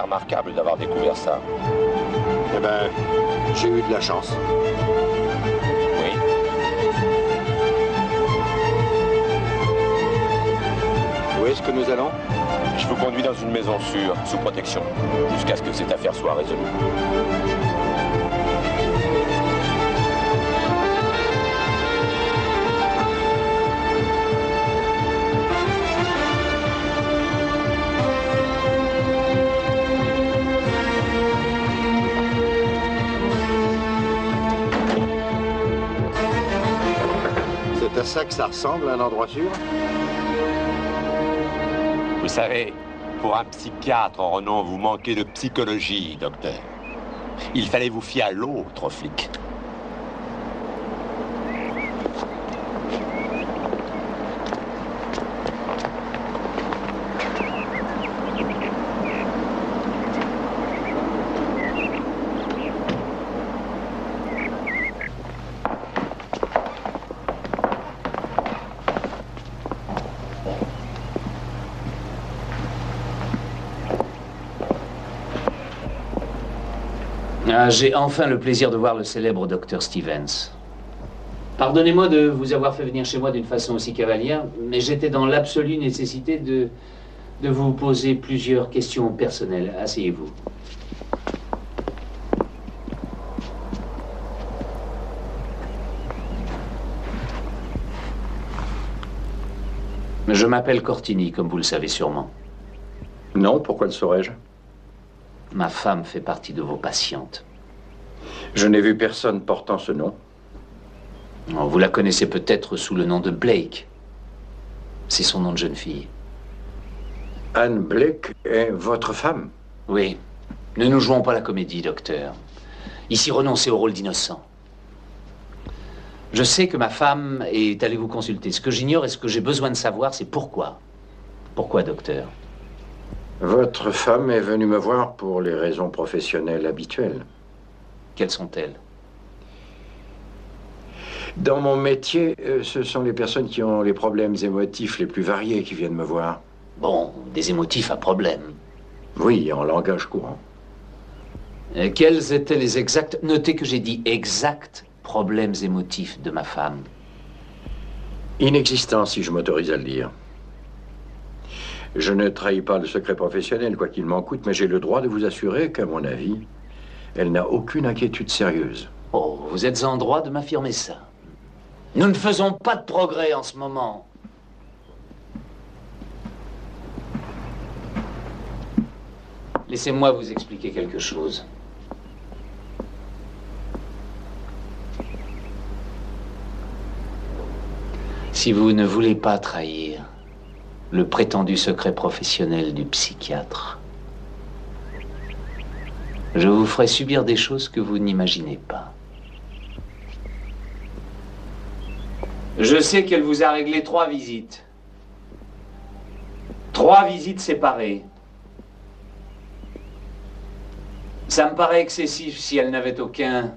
Remarquable d'avoir découvert ça. Eh ben, j'ai eu de la chance. Oui. Où est-ce que nous allons? Je vous conduis dans une maison sûre, sous protection, jusqu'à ce que cette affaire soit résolue. C'est à ça que ça ressemble, un endroit sûr? Vous savez, Pour un psychiatre, oh non, vous manquez de psychologie, docteur. Il fallait vous fier à l'autre flic. Ah, j'ai enfin le plaisir de voir le célèbre Dr. Stevens. Pardonnez-moi de vous avoir fait venir chez moi d'une façon aussi cavalière, mais j'étais dans l'absolue nécessité de vous poser plusieurs questions personnelles. Asseyez-vous. Je m'appelle Cortini, comme vous le savez sûrement. Non, pourquoi le saurais-je? Ma femme fait partie de vos patientes. Je n'ai vu personne portant ce nom. Oh, vous la connaissez peut-être sous le nom de Blake. C'est son nom de jeune fille. Anne Blake est votre femme? Oui. Ne nous jouons pas la comédie, docteur. Ici, renoncez au rôle d'innocent. Je sais que ma femme est allée vous consulter. Ce que j'ignore et ce que j'ai besoin de savoir, c'est pourquoi. Pourquoi, docteur? Votre femme est venue me voir pour les raisons professionnelles habituelles. Quelles sont-elles? Dans mon métier, ce sont les personnes qui ont les problèmes émotifs les plus variés qui viennent me voir. Bon, des émotifs à problème. Oui, en langage courant. Quels étaient les exacts... Notez que j'ai dit exacts problèmes émotifs de ma femme. Inexistants, si je m'autorise à le dire. Je ne trahis pas le secret professionnel, quoi qu'il m'en coûte, mais j'ai le droit de vous assurer qu'à mon avis, elle n'a aucune inquiétude sérieuse. Oh, vous êtes en droit de m'affirmer ça. Nous ne faisons pas de progrès en ce moment. Laissez-moi vous expliquer quelque chose. Si vous ne voulez pas trahir le prétendu secret professionnel du psychiatre, je vous ferai subir des choses que vous n'imaginez pas. Je sais qu'elle vous a réglé 3 visites. 3 visites séparées. Ça me paraît excessif si elle n'avait aucun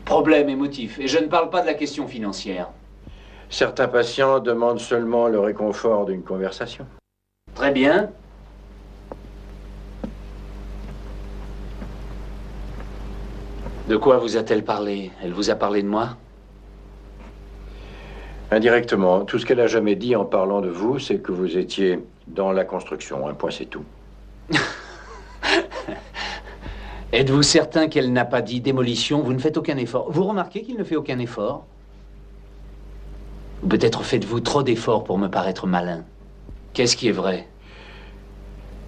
problème émotif. Et je ne parle pas de la question financière. Certains patients demandent seulement le réconfort d'une conversation. Très bien. De quoi vous a-t-elle parlé? Elle vous a parlé de moi? Indirectement. Tout ce qu'elle a jamais dit en parlant de vous, c'est que vous étiez dans la construction. Un point, c'est tout. Êtes-vous certain qu'elle n'a pas dit démolition? Vous ne faites aucun effort. Vous remarquez qu'il ne fait aucun effort? Ou peut-être faites-vous trop d'efforts pour me paraître malin? Qu'est-ce qui est vrai?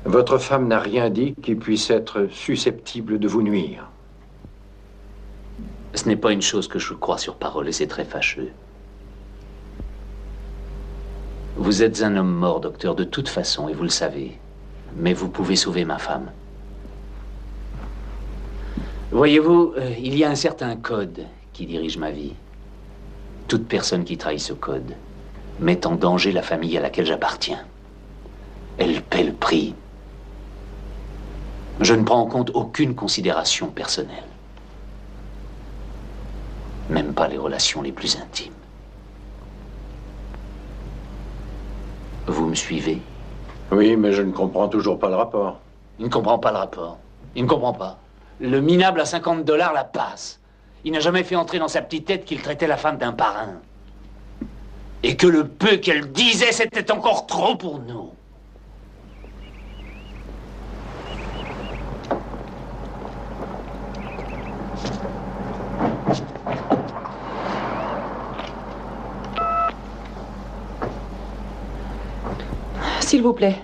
Votre femme n'a rien dit qui puisse être susceptible de vous nuire. Ce n'est pas une chose que je crois sur parole et c'est très fâcheux. Vous êtes un homme mort, docteur, de toute façon, et vous le savez. Mais vous pouvez sauver ma femme. Voyez-vous, il y a un certain code qui dirige ma vie. Toute personne qui trahit ce code met en danger la famille à laquelle j'appartiens. Elle paie le prix. Je ne prends en compte aucune considération personnelle. Même pas les relations les plus intimes. Vous me suivez? Oui, mais je ne comprends toujours pas le rapport. Il ne comprend pas le rapport. Il ne comprend pas. Le minable à $50 la passe. Il n'a jamais fait entrer dans sa petite tête qu'il traitait la femme d'un parrain. Et que le peu qu'elle disait, c'était encore trop pour nous. S'il vous plaît,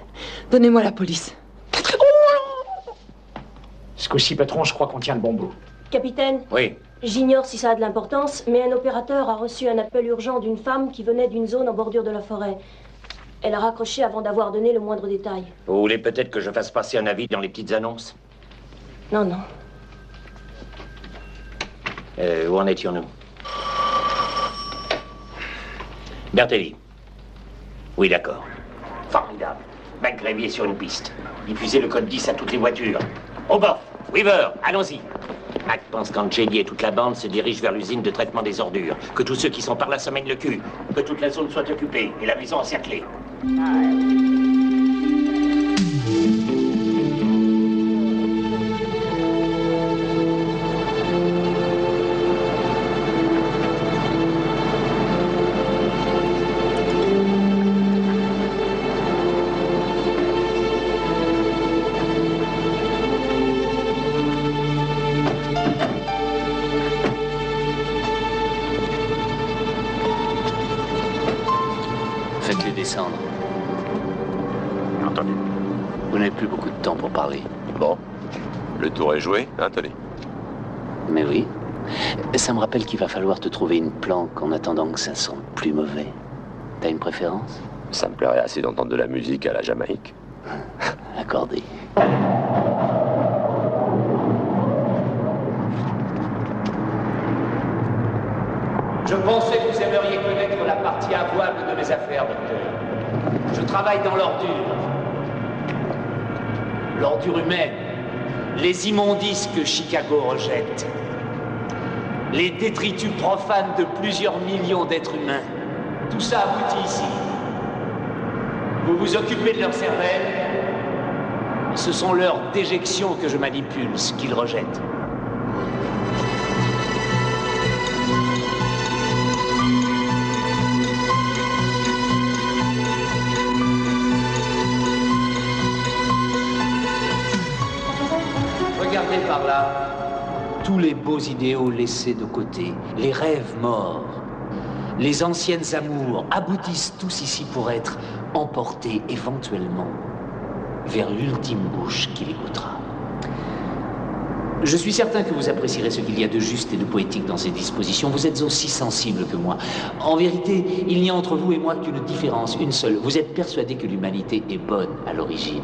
donnez-moi la police. Ce coup-ci, patron, je crois qu'on tient le bon bout. Capitaine, oui. J'ignore si ça a de l'importance, mais un opérateur a reçu un appel urgent d'une femme qui venait d'une zone en bordure de la forêt. Elle a raccroché avant d'avoir donné le moindre détail. Vous voulez peut-être que je fasse passer un avis dans les petites annonces? Non, non. Où en étions-nous? Bertelli. Oui, d'accord. Formidable. McGreevy est sur une piste. Diffusez le code 10 à toutes les voitures. Au bord. Weaver, allons-y. Mac pense qu'Angeli et toute la bande se dirigent vers l'usine de traitement des ordures. Que tous ceux qui sont par là se mènent le cul. Que toute la zone soit occupée et la maison encerclée. Faites-les descendre. Entendu. Vous n'avez plus beaucoup de temps pour parler. Bon. Le tour est joué, hein, Tony? Mais oui. Ça me rappelle qu'il va falloir te trouver une planque en attendant que ça sente plus mauvais. T'as une préférence? Ça me plairait assez d'entendre de la musique à la Jamaïque. Accordé. Je pensais que vous aimeriez connaître la partie avouable de mes affaires, docteur. Je travaille dans l'ordure. L'ordure humaine. Les immondices que Chicago rejette. Les détritus profanes de plusieurs millions d'êtres humains. Tout ça aboutit ici. Vous vous occupez de leur cervelle. Ce sont leurs déjections que je manipule, ce qu'ils rejettent. Regardez par là, tous les beaux idéaux laissés de côté, les rêves morts, les anciennes amours aboutissent tous ici pour être emportés éventuellement vers l'ultime bouche qui les goûtera. Je suis certain que vous apprécierez ce qu'il y a de juste et de poétique dans ces dispositions. Vous êtes aussi sensible que moi. En vérité, il n'y a entre vous et moi qu'une différence, une seule. Vous êtes persuadé que l'humanité est bonne à l'origine.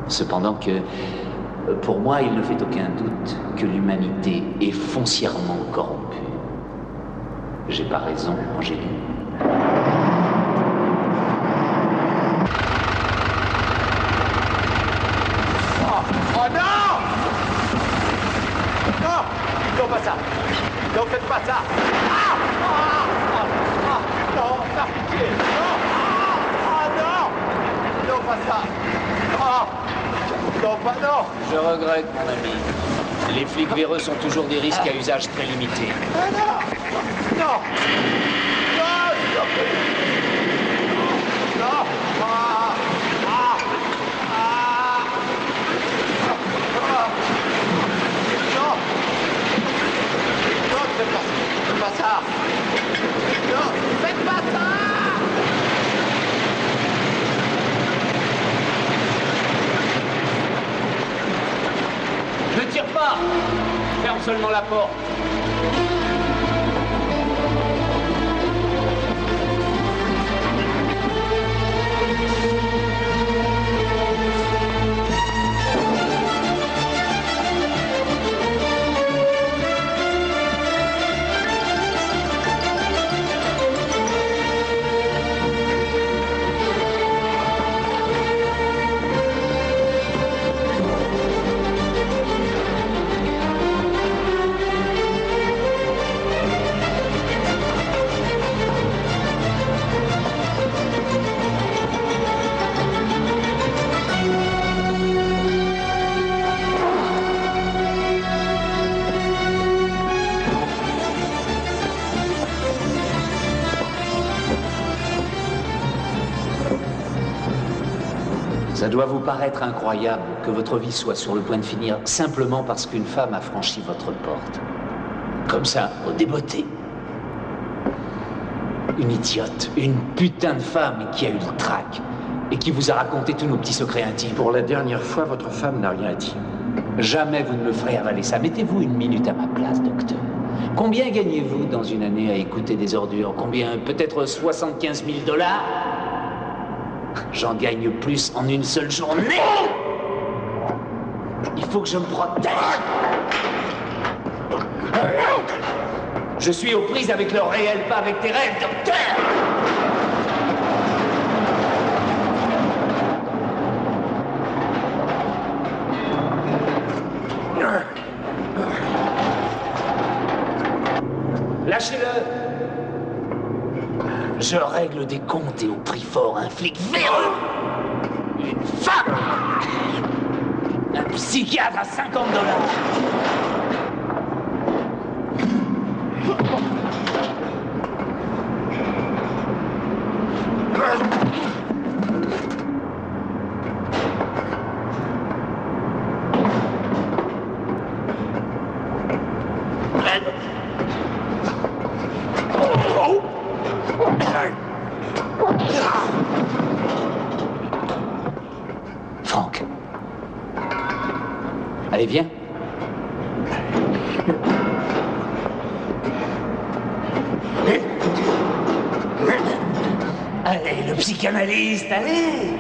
Cependant que, pour moi, il ne fait aucun doute que l'humanité est foncièrement corrompue. J'ai pas raison, Angélique? Oh non! Non! Non, pas ça! Non, faites pas ça! Ah! Ah! Ah! Non, par pitié! Non! Ah! Non! Non, pas ça! Ah! Non, pas non! Je regrette, mon ami. Les flics véreux sont toujours des risques à usage très limité. Ah non! Non! Non! Non! Ah! Ah! Ah! Non! Non, faites pas ça! Non, faites pas ça! Ne tire pas! Ferme seulement la porte. Ça doit vous paraître incroyable que votre vie soit sur le point de finir simplement parce qu'une femme a franchi votre porte. Comme ça, au débeauté. Une idiote, une putain de femme qui a eu le trac et qui vous a raconté tous nos petits secrets intimes. Pour la dernière fois, votre femme n'a rien dit. Jamais vous ne me ferez avaler ça. Mettez-vous une minute à ma place, docteur. Combien gagnez-vous dans une année à écouter des ordures? Combien? Peut-être 75 000 $? J'en gagne plus en une seule journée. Il faut que je me protège. Je suis aux prises avec le réel, pas avec tes rêves, docteur. Lâchez-le. Je règle des comptes et au prix fort, un flic véreux, une femme, un psychiatre à $50. Franck. Allez, viens. Allez, le psychanalyste, allez.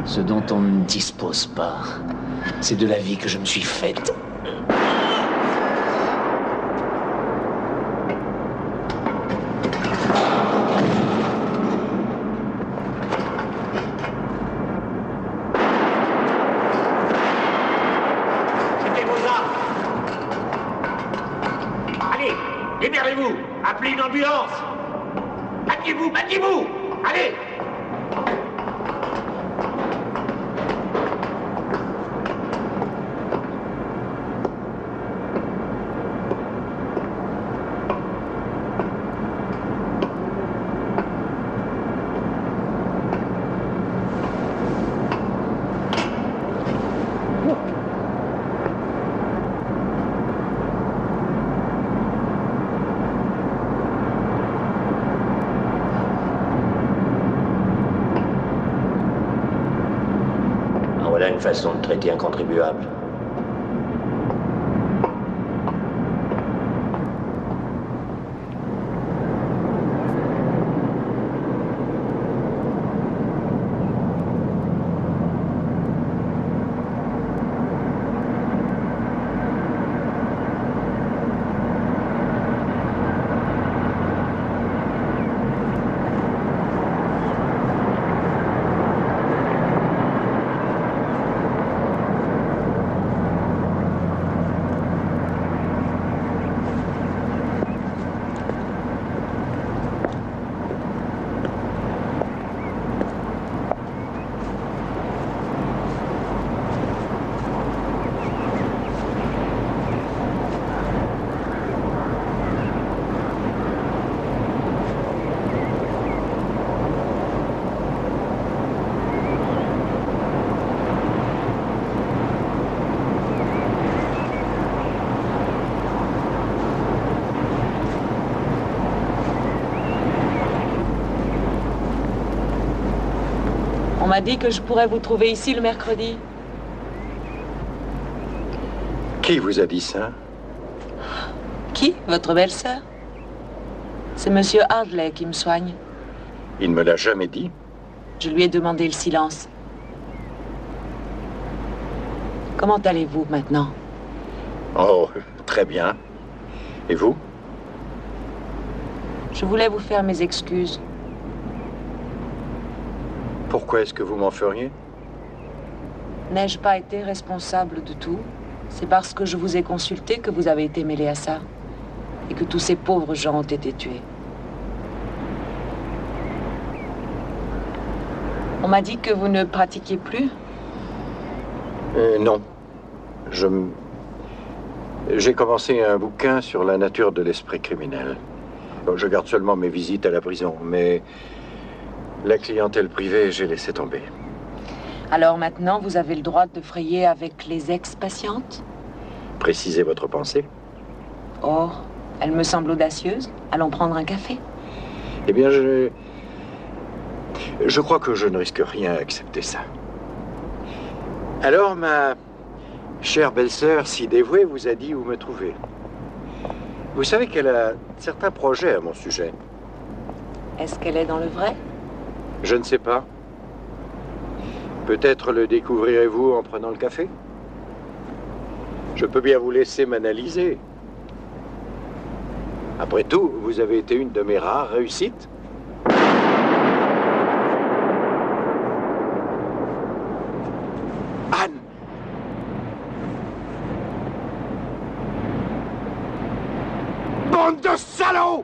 Ce dont on ne dispose pas, c'est de la vie que je me suis faite. Jetez vos armes. Allez, libérez-vous. Appelez une ambulance. Battez-vous, battez-vous. Allez. Voilà une façon de traiter un contribuable. On m'a dit que je pourrais vous trouver ici le mercredi. Qui vous a dit ça? Qui? Votre belle-sœur? C'est Monsieur Hardley qui me soigne. Il ne me l'a jamais dit. Je lui ai demandé le silence. Comment allez-vous maintenant? Oh, très bien. Et vous? Je voulais vous faire mes excuses. Pourquoi est-ce que vous m'en feriez? N'ai-je pas été responsable de tout? C'est parce que je vous ai consulté que vous avez été mêlé à ça. Et que tous ces pauvres gens ont été tués. On m'a dit que vous ne pratiquiez plus? Non. J'ai commencé un bouquin sur la nature de l'esprit criminel. Bon, je garde seulement mes visites à la prison, mais la clientèle privée, j'ai laissé tomber. Alors maintenant, vous avez le droit de frayer avec les ex-patientes? Précisez votre pensée. Oh, elle me semble audacieuse. Allons prendre un café. Eh bien, je crois que je ne risque rien à accepter ça. Alors, ma chère belle-sœur, si dévouée, vous a dit où me trouver. Vous savez qu'elle a certains projets à mon sujet. Est-ce qu'elle est dans le vrai? Je ne sais pas. Peut-être le découvrirez-vous en prenant le café? Je peux bien vous laisser m'analyser. Après tout, vous avez été une de mes rares réussites. Anne! Bande de salauds!